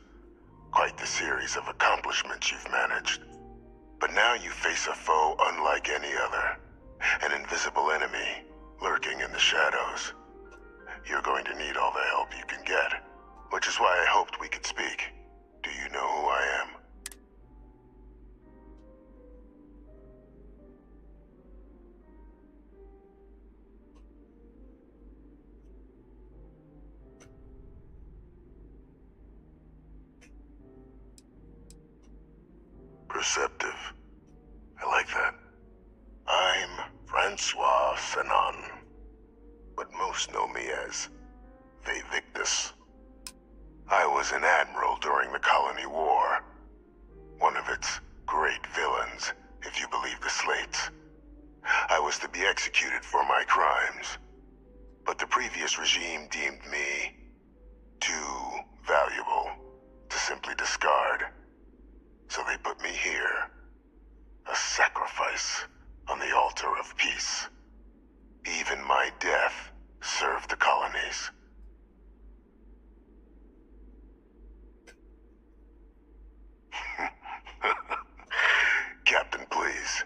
Quite the series of accomplishments you've managed. But now you face a foe unlike any other. An invisible enemy, lurking in the shadows. You're going to need all the help you can get. Which is why I hoped we could speak. Do you know who I am? Perceptive. I like that. I'm Francois Sanon, but most know me as Victus. I was an admiral during the Colony War. One of its great villains, if you believe the slates. I was to be executed for my crimes, but the previous regime deemed me too valuable to simply discard. So they put me here, a sacrifice on the altar of peace. Even my death served the colonies. Captain, please.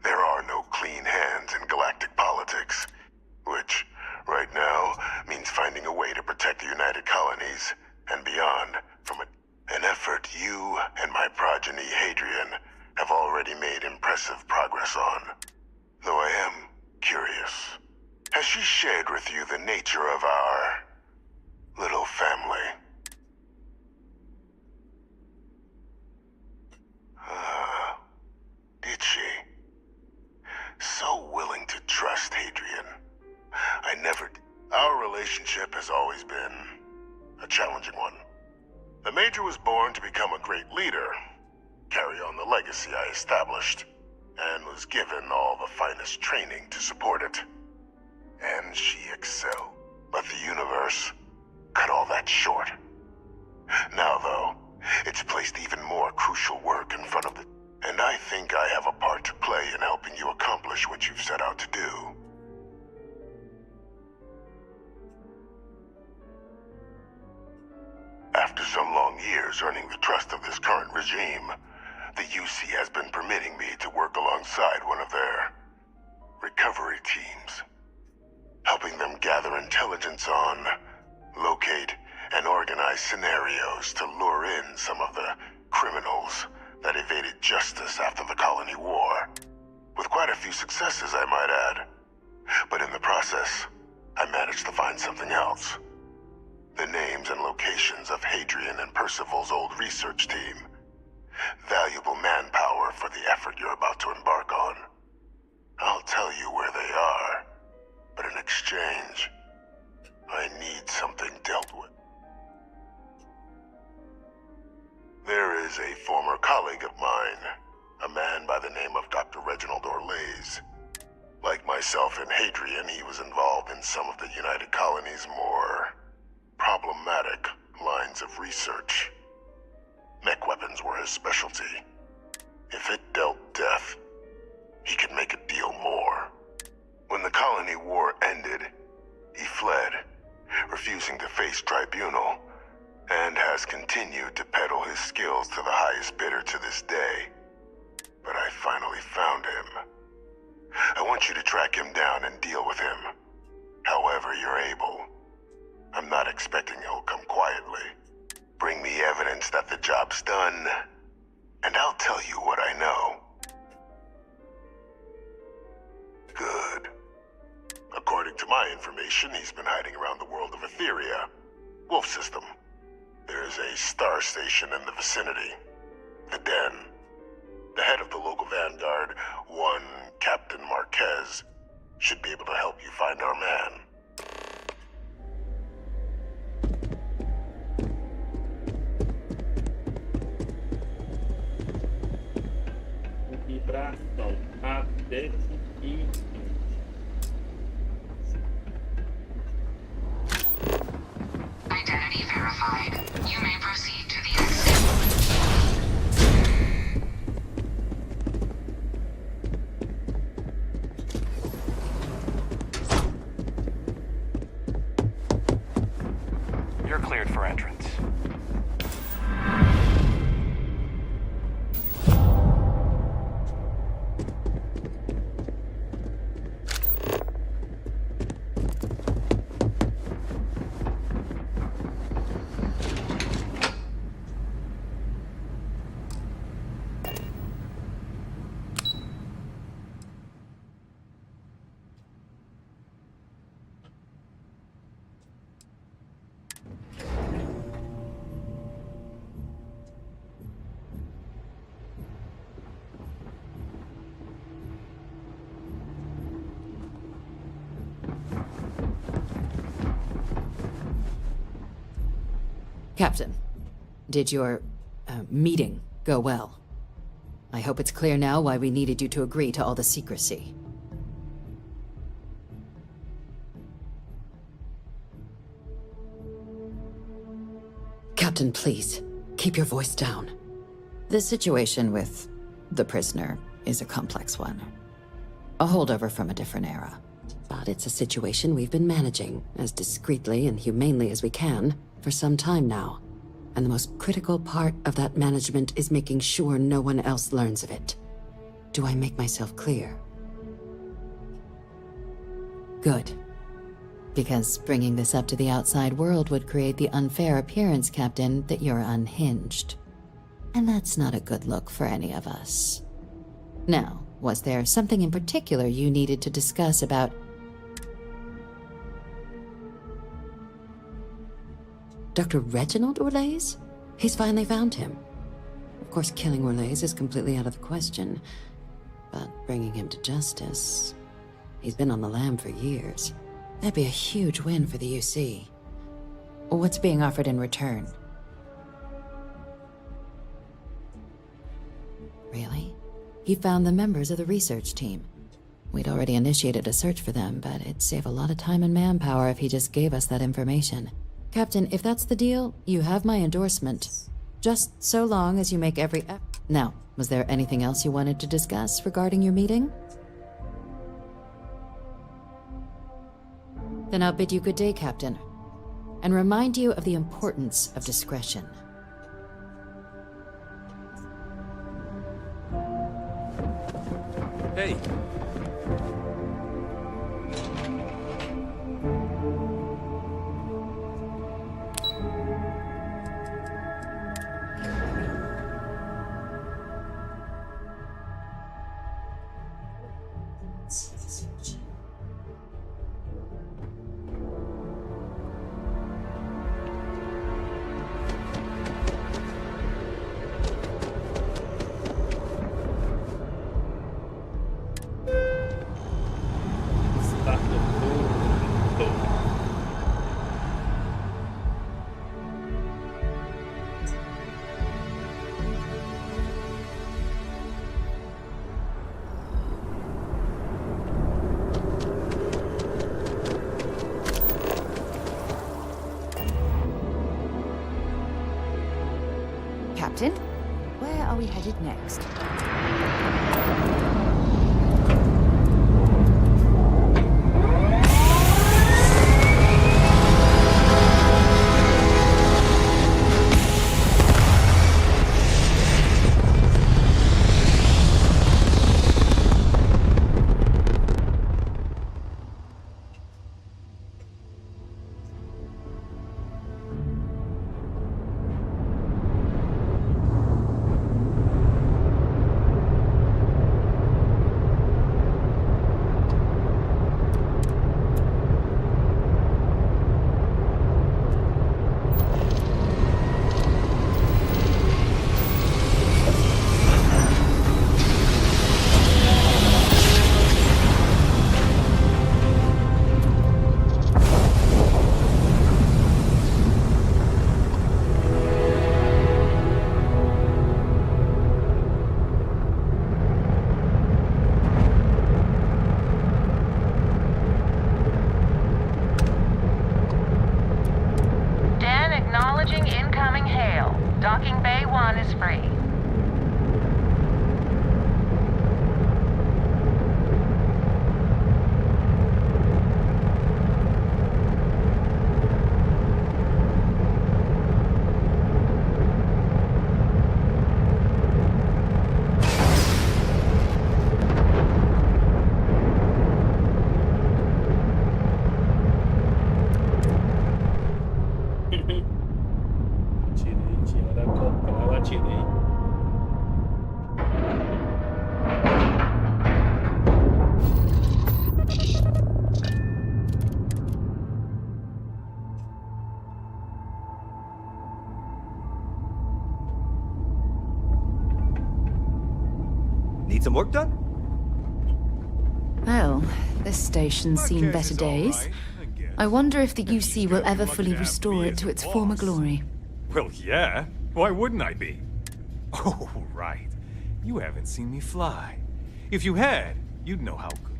There are no clean hands in galactic politics, which, right now, means finding a way to protect the United Colonies and beyond from an effort you and my progeny, Hadrian, have already made impressive progress on. Though I am curious, has she shared with you the nature of our little family? Did she? So willing to trust Hadrian. I never did. Our relationship has always been a challenging one. The Major was born to become a great leader, carry on the legacy I established, and was given all the finest training to support it. And she excelled. But the universe cut all that short. Now, though, it's placed even more crucial work in front of it. And I think I have a part to play in helping you accomplish what you've set out to do. After some long years earning the trust of this current regime, the UC has been permitting me to work alongside one of their recovery teams, helping them gather intelligence on, locate, and organize scenarios to lure in some of the criminals that evaded justice after the Colony War. With quite a few successes, I might add. But in the process, I managed to find something else. The names and locations of Hadrian and Percival's old research team. Valuable manpower for the effort you're about to embark on. I'll tell you where they are, but in exchange, I need something dealt with. There is a former colleague of mine, a man by the name of Dr. Reginald Orlaise. Like myself and Hadrian, he was involved in some of the United Colonies' more problematic lines of research. Mech weapons were his specialty. If it dealt death, he could make a deal more. When the Colony War ended, he fled, refusing to face tribunal, and has continued to peddle his skills to the highest bidder to this day. But I finally found him. I want you to track him down and deal with him. However you're able. I'm not expecting he'll come quietly. Bring me evidence that the job's done, and I'll tell you what I know. Good. According to my information, he's been hiding around the world of Etheria. Wolf system. There's a star station in the vicinity. The Den. The head of the local vanguard, one Captain Marquez, should be able to help you find our man. Vibração ADI. Identity verified. You may proceed to the exit. You're cleared for entrance. Captain, did your meeting go well? I hope it's clear now why we needed you to agree to all the secrecy. Captain, please, keep your voice down. The situation with the prisoner is a complex one. A holdover from a different era. But it's a situation we've been managing as discreetly and humanely as we can for some time now. And the most critical part of that management is making sure no one else learns of it. Do I make myself clear? Good. Because bringing this up to the outside world would create the unfair appearance, Captain, that you're unhinged. And that's not a good look for any of us. Now, was there something in particular you needed to discuss about... Dr. Reginald Orlaise? He's finally found him. Of course, killing Orlaise is completely out of the question. But bringing him to justice... He's been on the lam for years. That'd be a huge win for the UC. What's being offered in return? Really? He found the members of the research team. We'd already initiated a search for them, but it'd save a lot of time and manpower if he just gave us that information. Captain, if that's the deal, you have my endorsement. Just so long as you make every effort. Now, was there anything else you wanted to discuss regarding your meeting? Then I'll bid you good day, Captain, and remind you of the importance of discretion. Hey. Captain, where are we headed next? some work done? Well, this station's seen better days. I wonder if the UC will ever fully restore it to its former glory. Well, yeah. Why wouldn't I be? Oh, right. You haven't seen me fly. If you had, you'd know how good.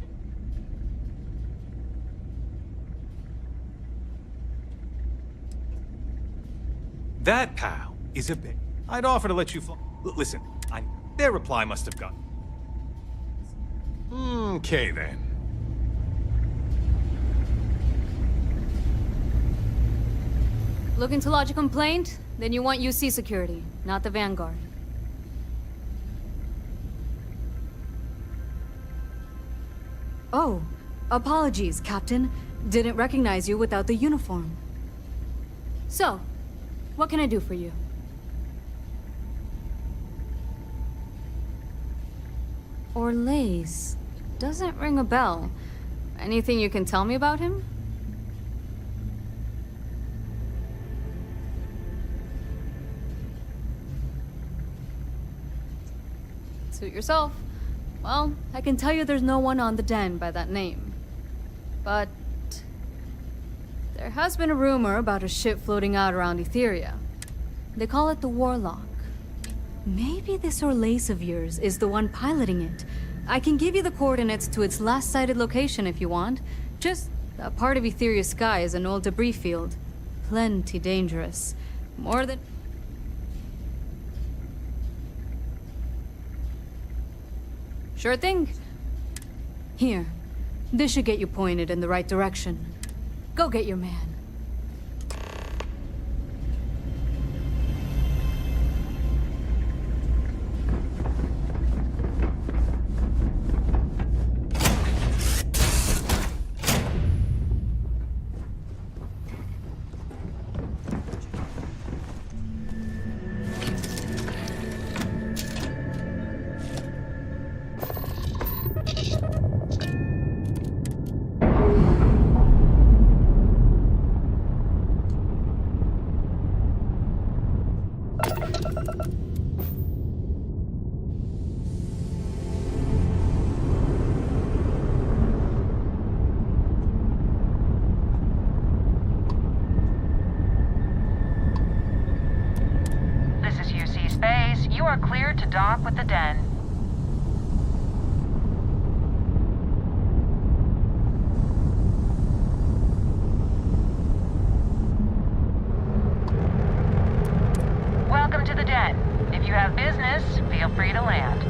That, pal, is a bit. I'd offer to let you fly. Listen, their reply must have gone. Okay, then. Looking to lodge a complaint? Then you want UC security, not the Vanguard. Oh, apologies, Captain. Didn't recognize you without the uniform. So, what can I do for you? Orlace. Doesn't ring a bell. Anything you can tell me about him? Suit yourself. Well, I can tell you there's no one on the den by that name. But there has been a rumor about a ship floating out around Etheria. They call it the Warlock. Maybe this Orlace of yours is the one piloting it. I can give you the coordinates to its last sighted location if you want. Just that part of Etheria's sky is an old debris field. Plenty dangerous. More than... Sure thing. Here. This should get you pointed in the right direction. Go get your man. You are cleared to dock with the den. Welcome to the den. If you have business, feel free to land.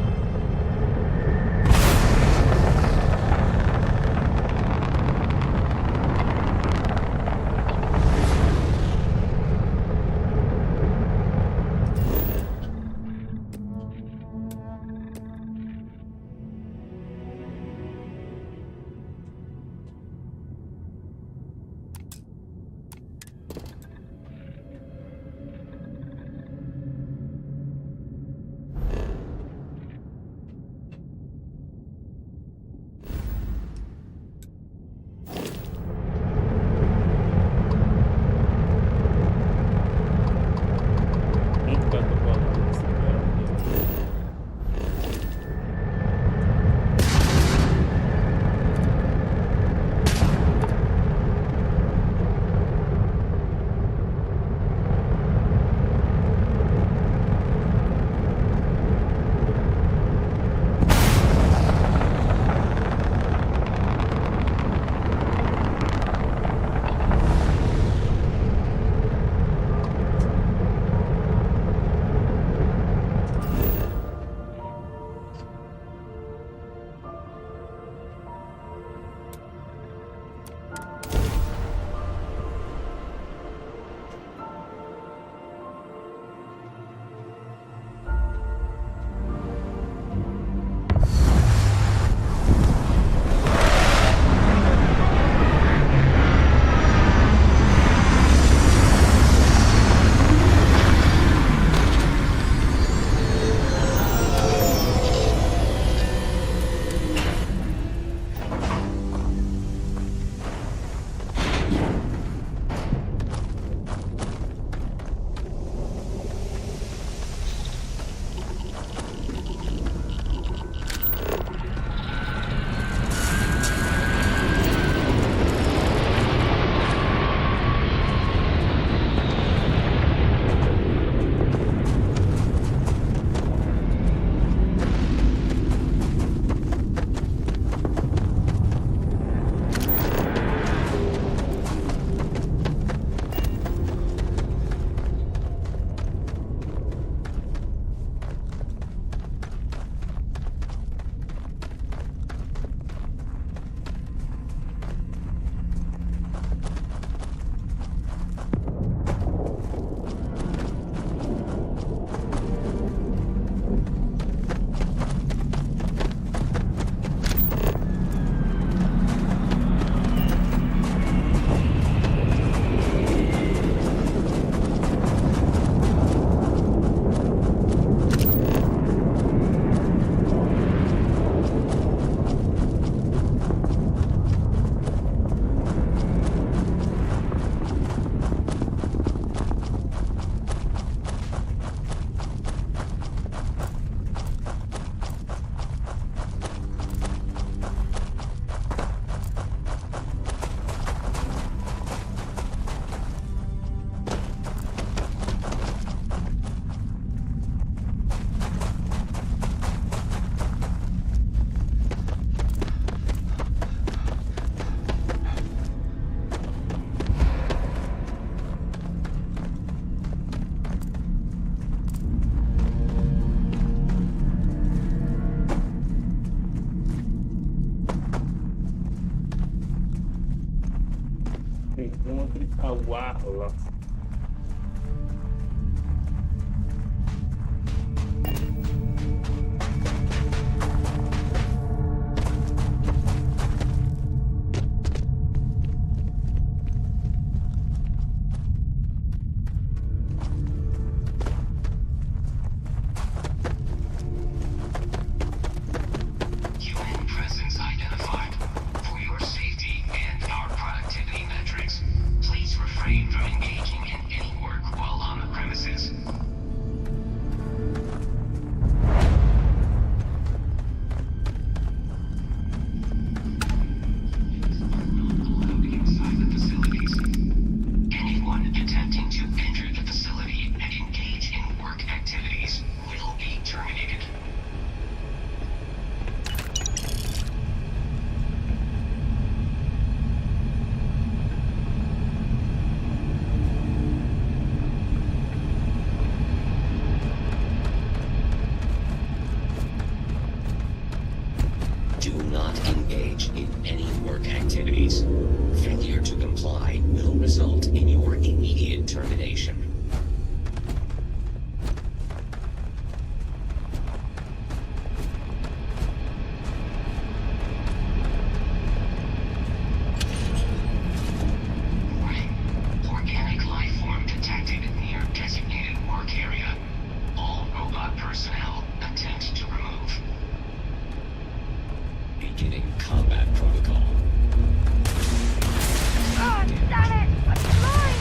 Aguarla. Human presence identified. For your safety and our productivity metrics, please refrain from engaging in any work while on the premises. Inside the facilities. Anyone attempting to enter the facility and engage in work activities will be terminated. Do not engage in any work activities. Failure to comply will result in your immediate termination. Warning. Organic life form detected near designated work area. All robot personnel attempt to remove. Beginning combat protocol. Oh, damn it! I'm blind!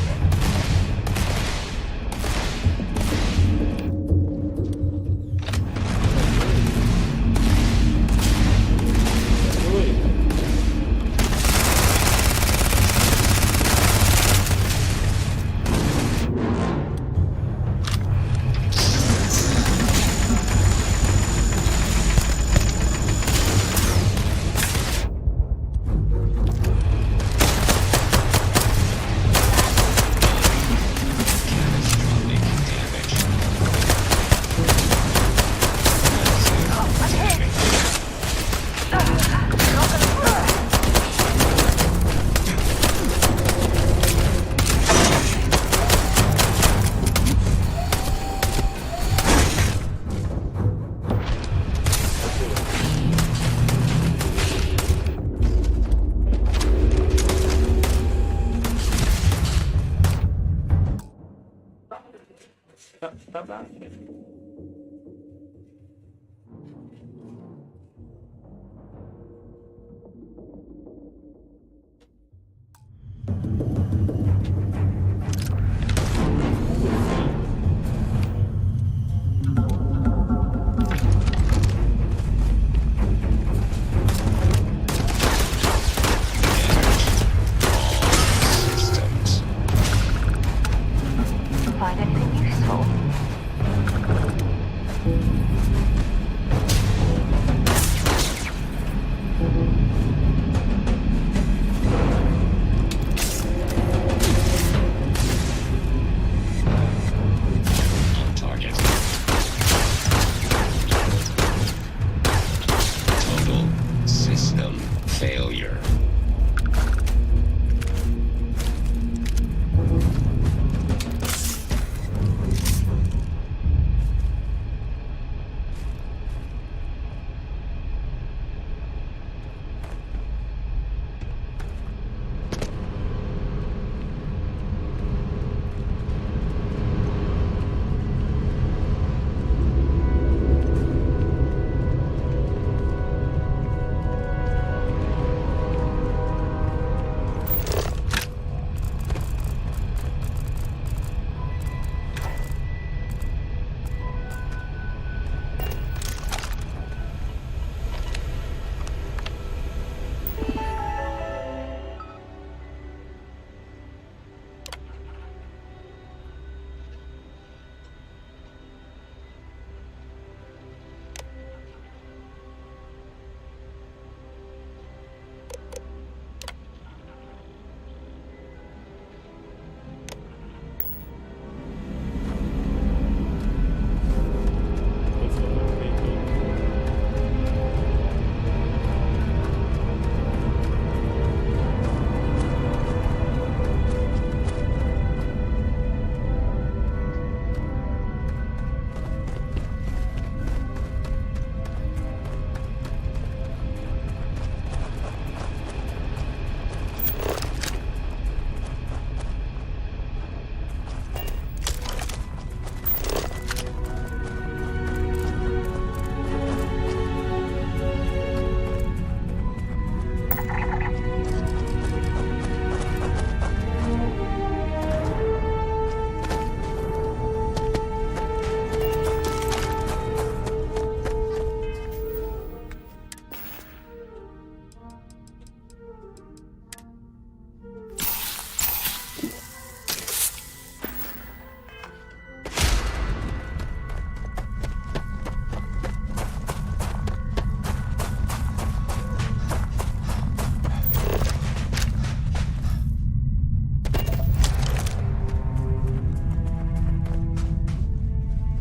Tá baixo. Find anything useful?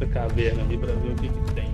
essa caverna ali pra ver o que tem.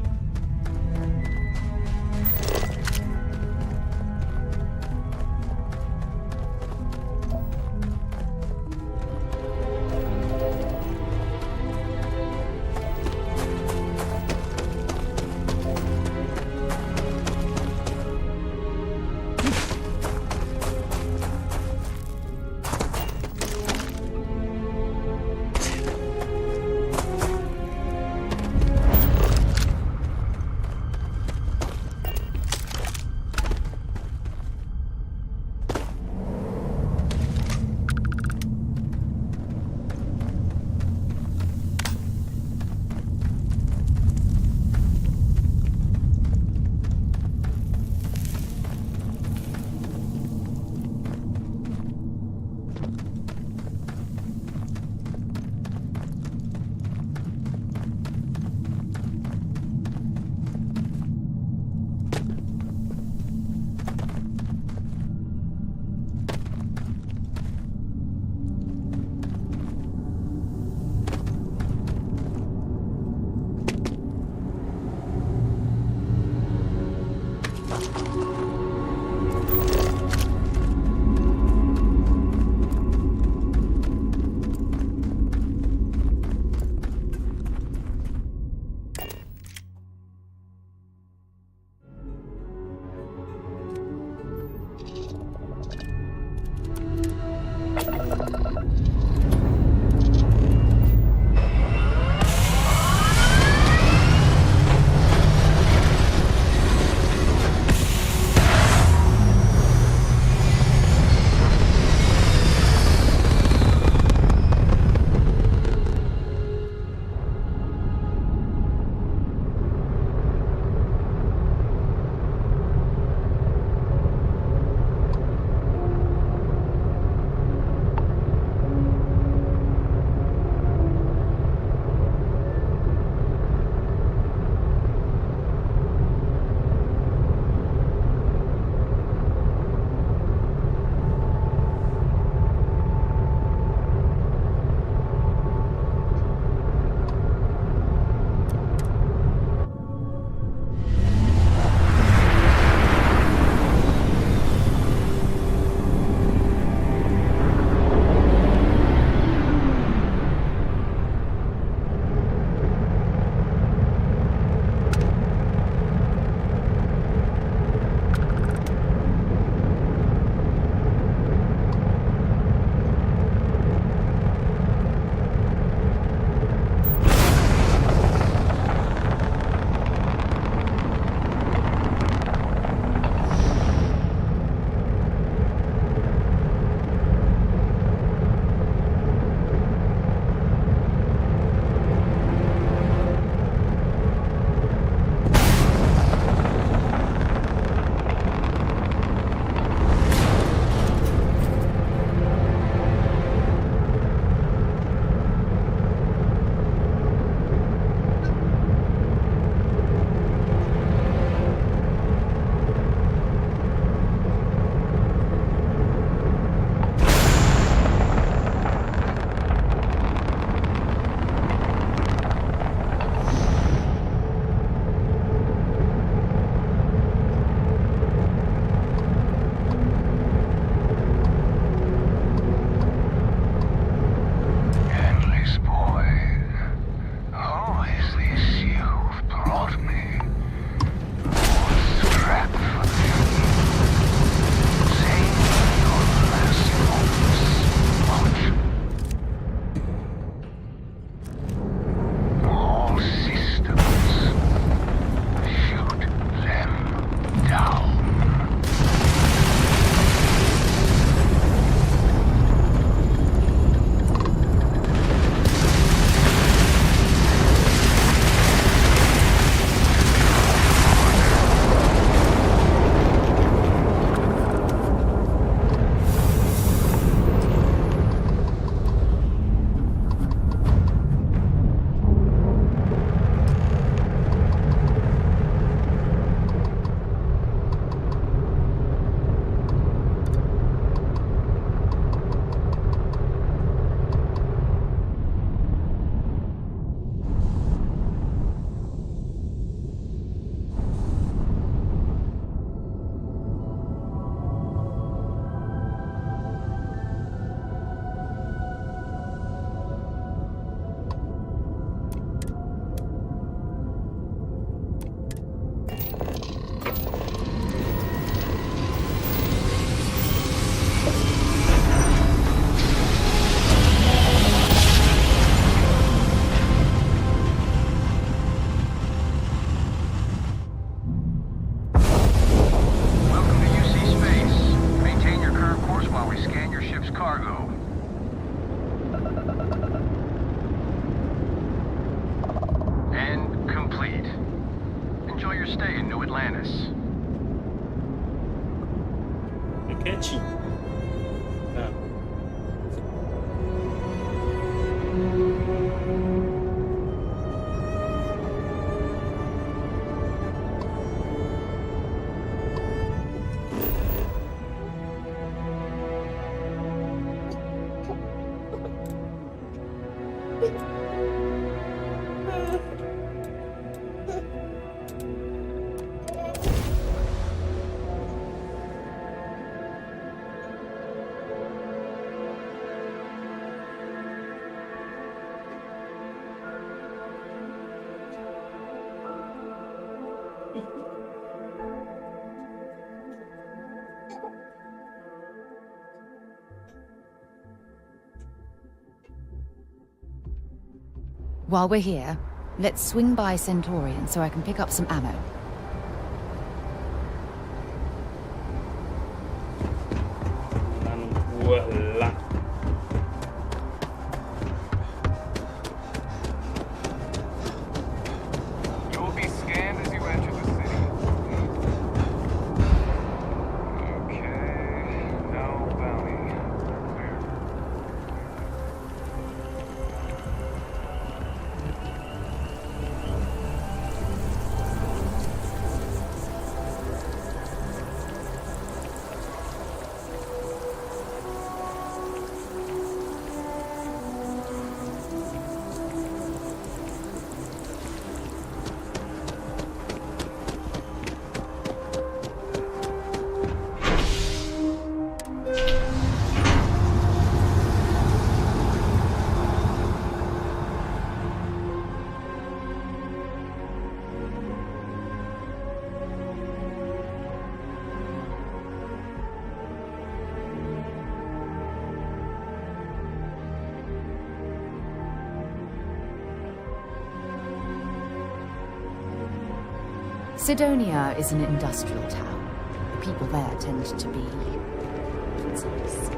cargo. And complete. Enjoy your stay in New Atlantis. É quietinho. Tá. While we're here, let's swing by Centaurian so I can pick up some ammo. Lá no rua lá. You will be scanned as you enter the city. Okay, no bounty. Clear. Sidonia is an industrial town. The people there tend to be concise.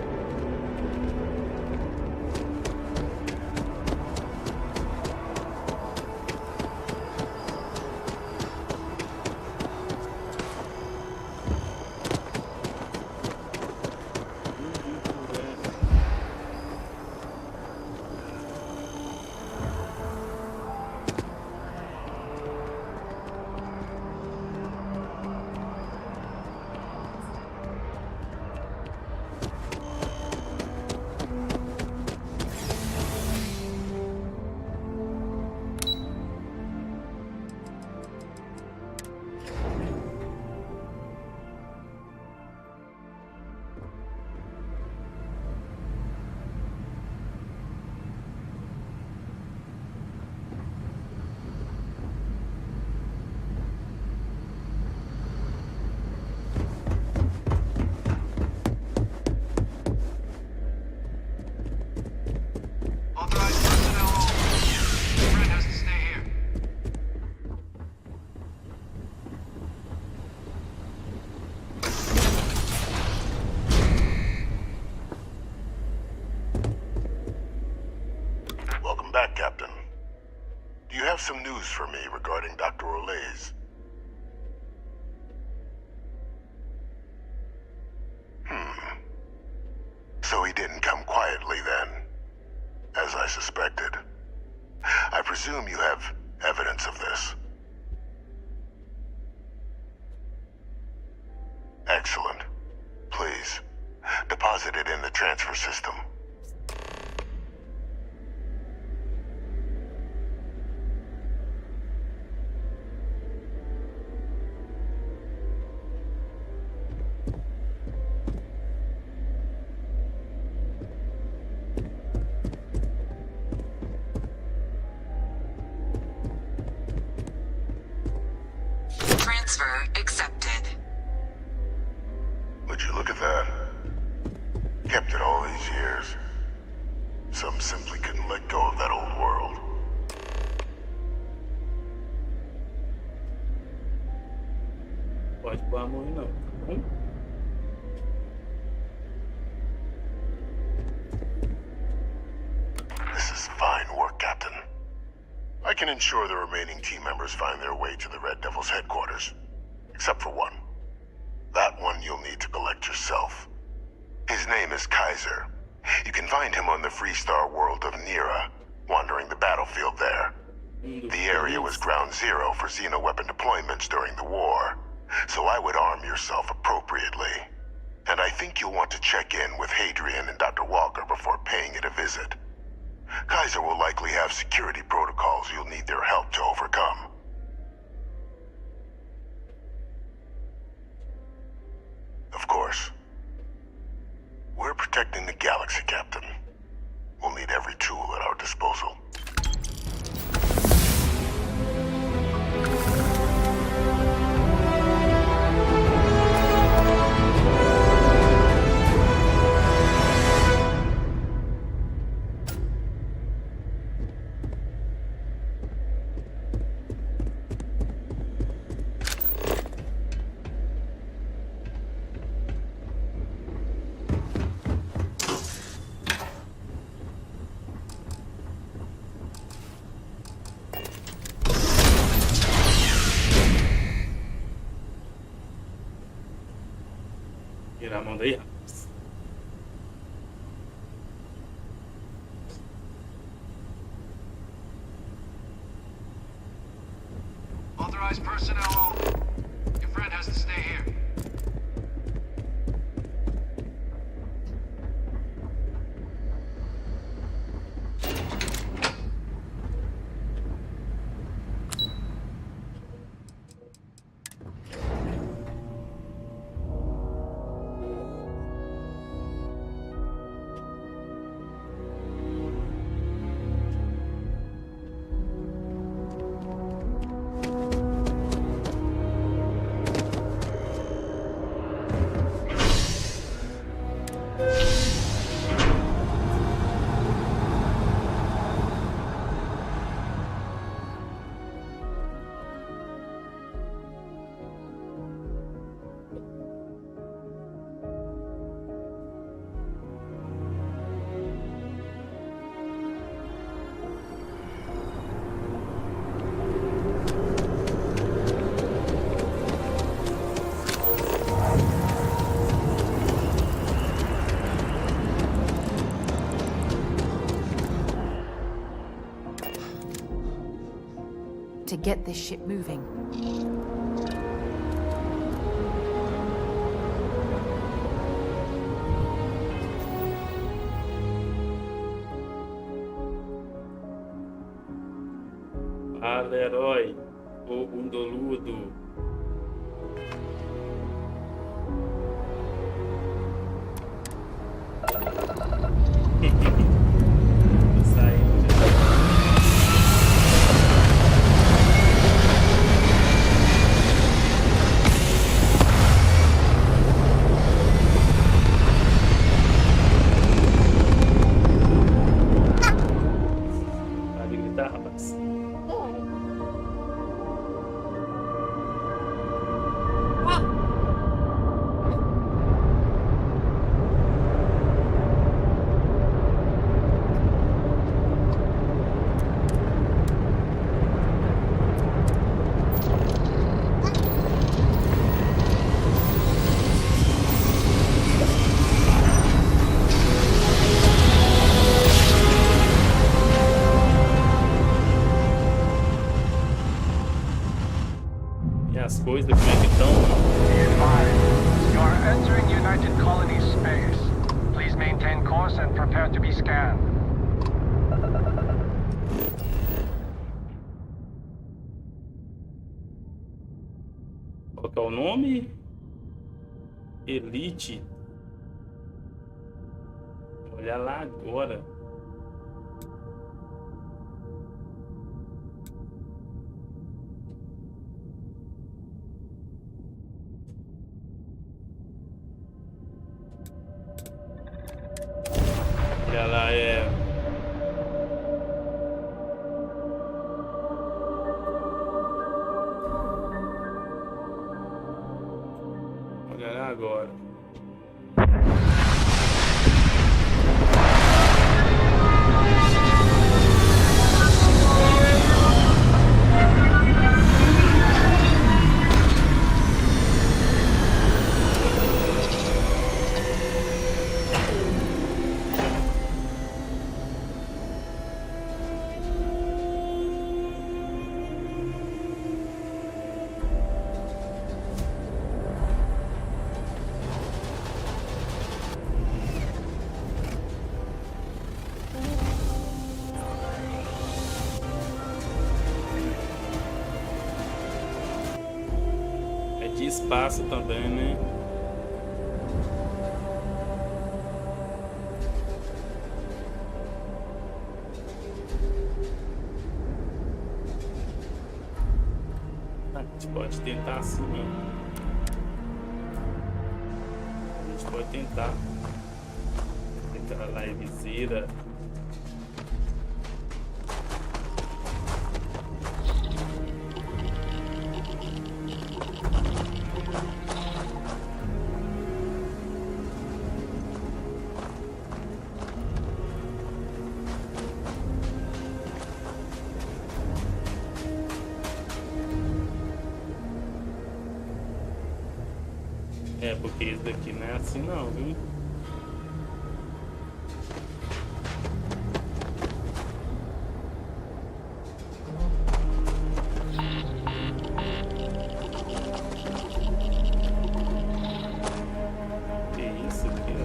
Authorized personnel only. Your friend has to stay here. Welcome back, Captain. Do you have some news for me regarding Dr. Olays? So he didn't come quietly then, as I suspected. I presume you have evidence of this. Excellent. Please, deposit it in the transfer system. Transfer accepted. Would you look at that? Kept it all these years. Some simply couldn't let go of that old world. Pode pôr a mão aí não, tá bom? This is fine work, Captain. I can ensure the remaining team members find their way to the Red Devil's headquarters. Except for one. That one you'll need to collect yourself. His name is Kaiser. You can find him on the Freestar world of Nira, wandering the battlefield there. The area was ground zero for xeno-weapon deployments during the war, so I would arm yourself appropriately. And I think you'll want to check in with Hadrian and Dr. Walker before paying it a visit. Kaiser will likely have security protocols you'll need their help to overcome. Of course, we're protecting the galaxy, Captain. We'll need every tool at our disposal. Tirar a mão daí, rapaz. Authorized personnel. Your friend has to stay here. To get this ship moving. Fala, herói. O bundoludo. As coisas, como é que estão? You are entering United Colony space. Please maintain course and prepare to be scanned. Qual que é o nome? Elite. Vou olhar lá agora. Ela é... Olha lá agora. espaço também, né? A gente pode tentar assim, né? A gente pode tentar. Aquela livezeira. É, porque esse daqui não é assim não, viu? Que isso aqui, ó.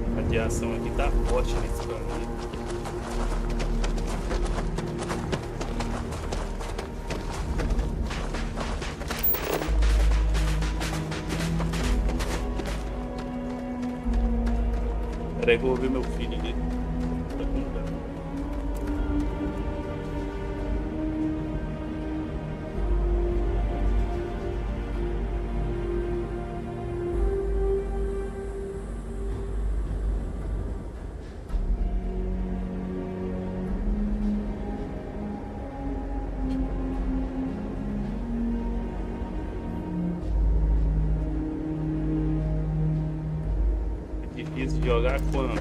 A radiação aqui tá forte nesse planeta. Peraí que eu vou ver meu filho ali. Tá com dano. É difícil de jogar quando?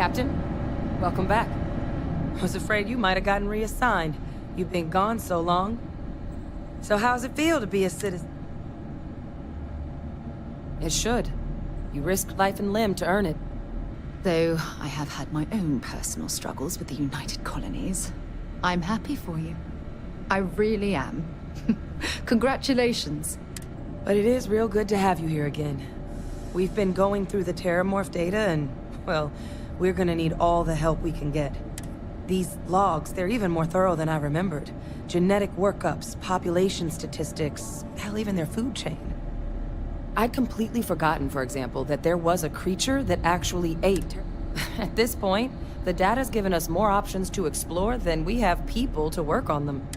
Captain, welcome back. I was afraid you might have gotten reassigned. You've been gone so long. So how's it feel to be a citizen? It should. You risked life and limb to earn it. Though I have had my own personal struggles with the United Colonies, I'm happy for you. I really am. Congratulations. But it is real good to have you here again. We've been going through the Terramorph data and, well, we're gonna need all the help we can get. These logs, they're even more thorough than I remembered. Genetic workups, population statistics, hell, even their food chain. I'd completely forgotten, for example, that there was a creature that actually ate. At this point, the data's given us more options to explore than we have people to work on them.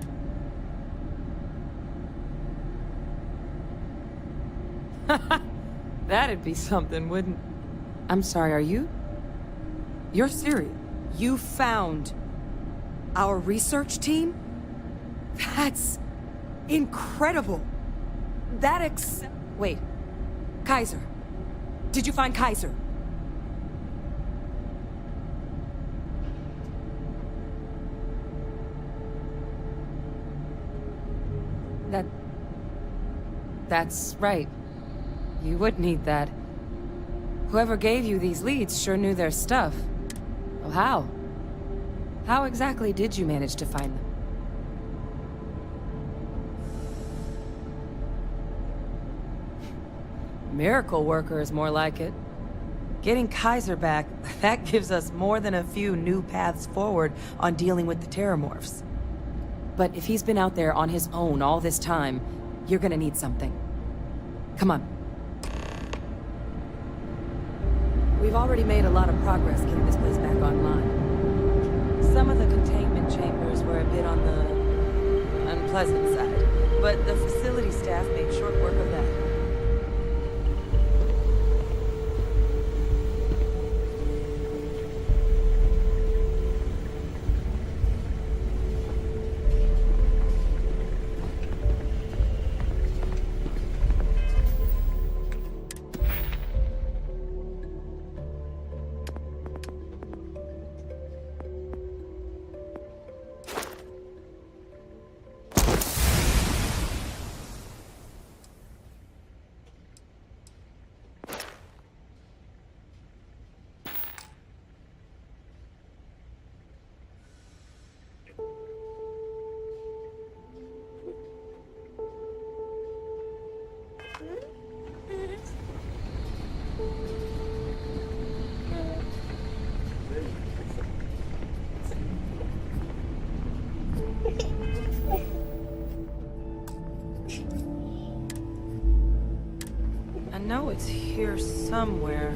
That'd be something, wouldn't... I'm sorry, are you? You're serious? You found our research team? That's incredible. Wait. Kaiser. Did you find Kaiser? That's right. You would need that. Whoever gave you these leads sure knew their stuff. Well, how? How exactly did you manage to find them? Miracle worker is more like it. Getting Kaiser back, that gives us more than a few new paths forward on dealing with the Terramorphs. But if he's been out there on his own all this time, you're gonna need something. Come on. We've already made a lot of progress getting this place back online. Some of the containment chambers were a bit on the unpleasant side, but the facility staff made short work of that. I know it's here somewhere.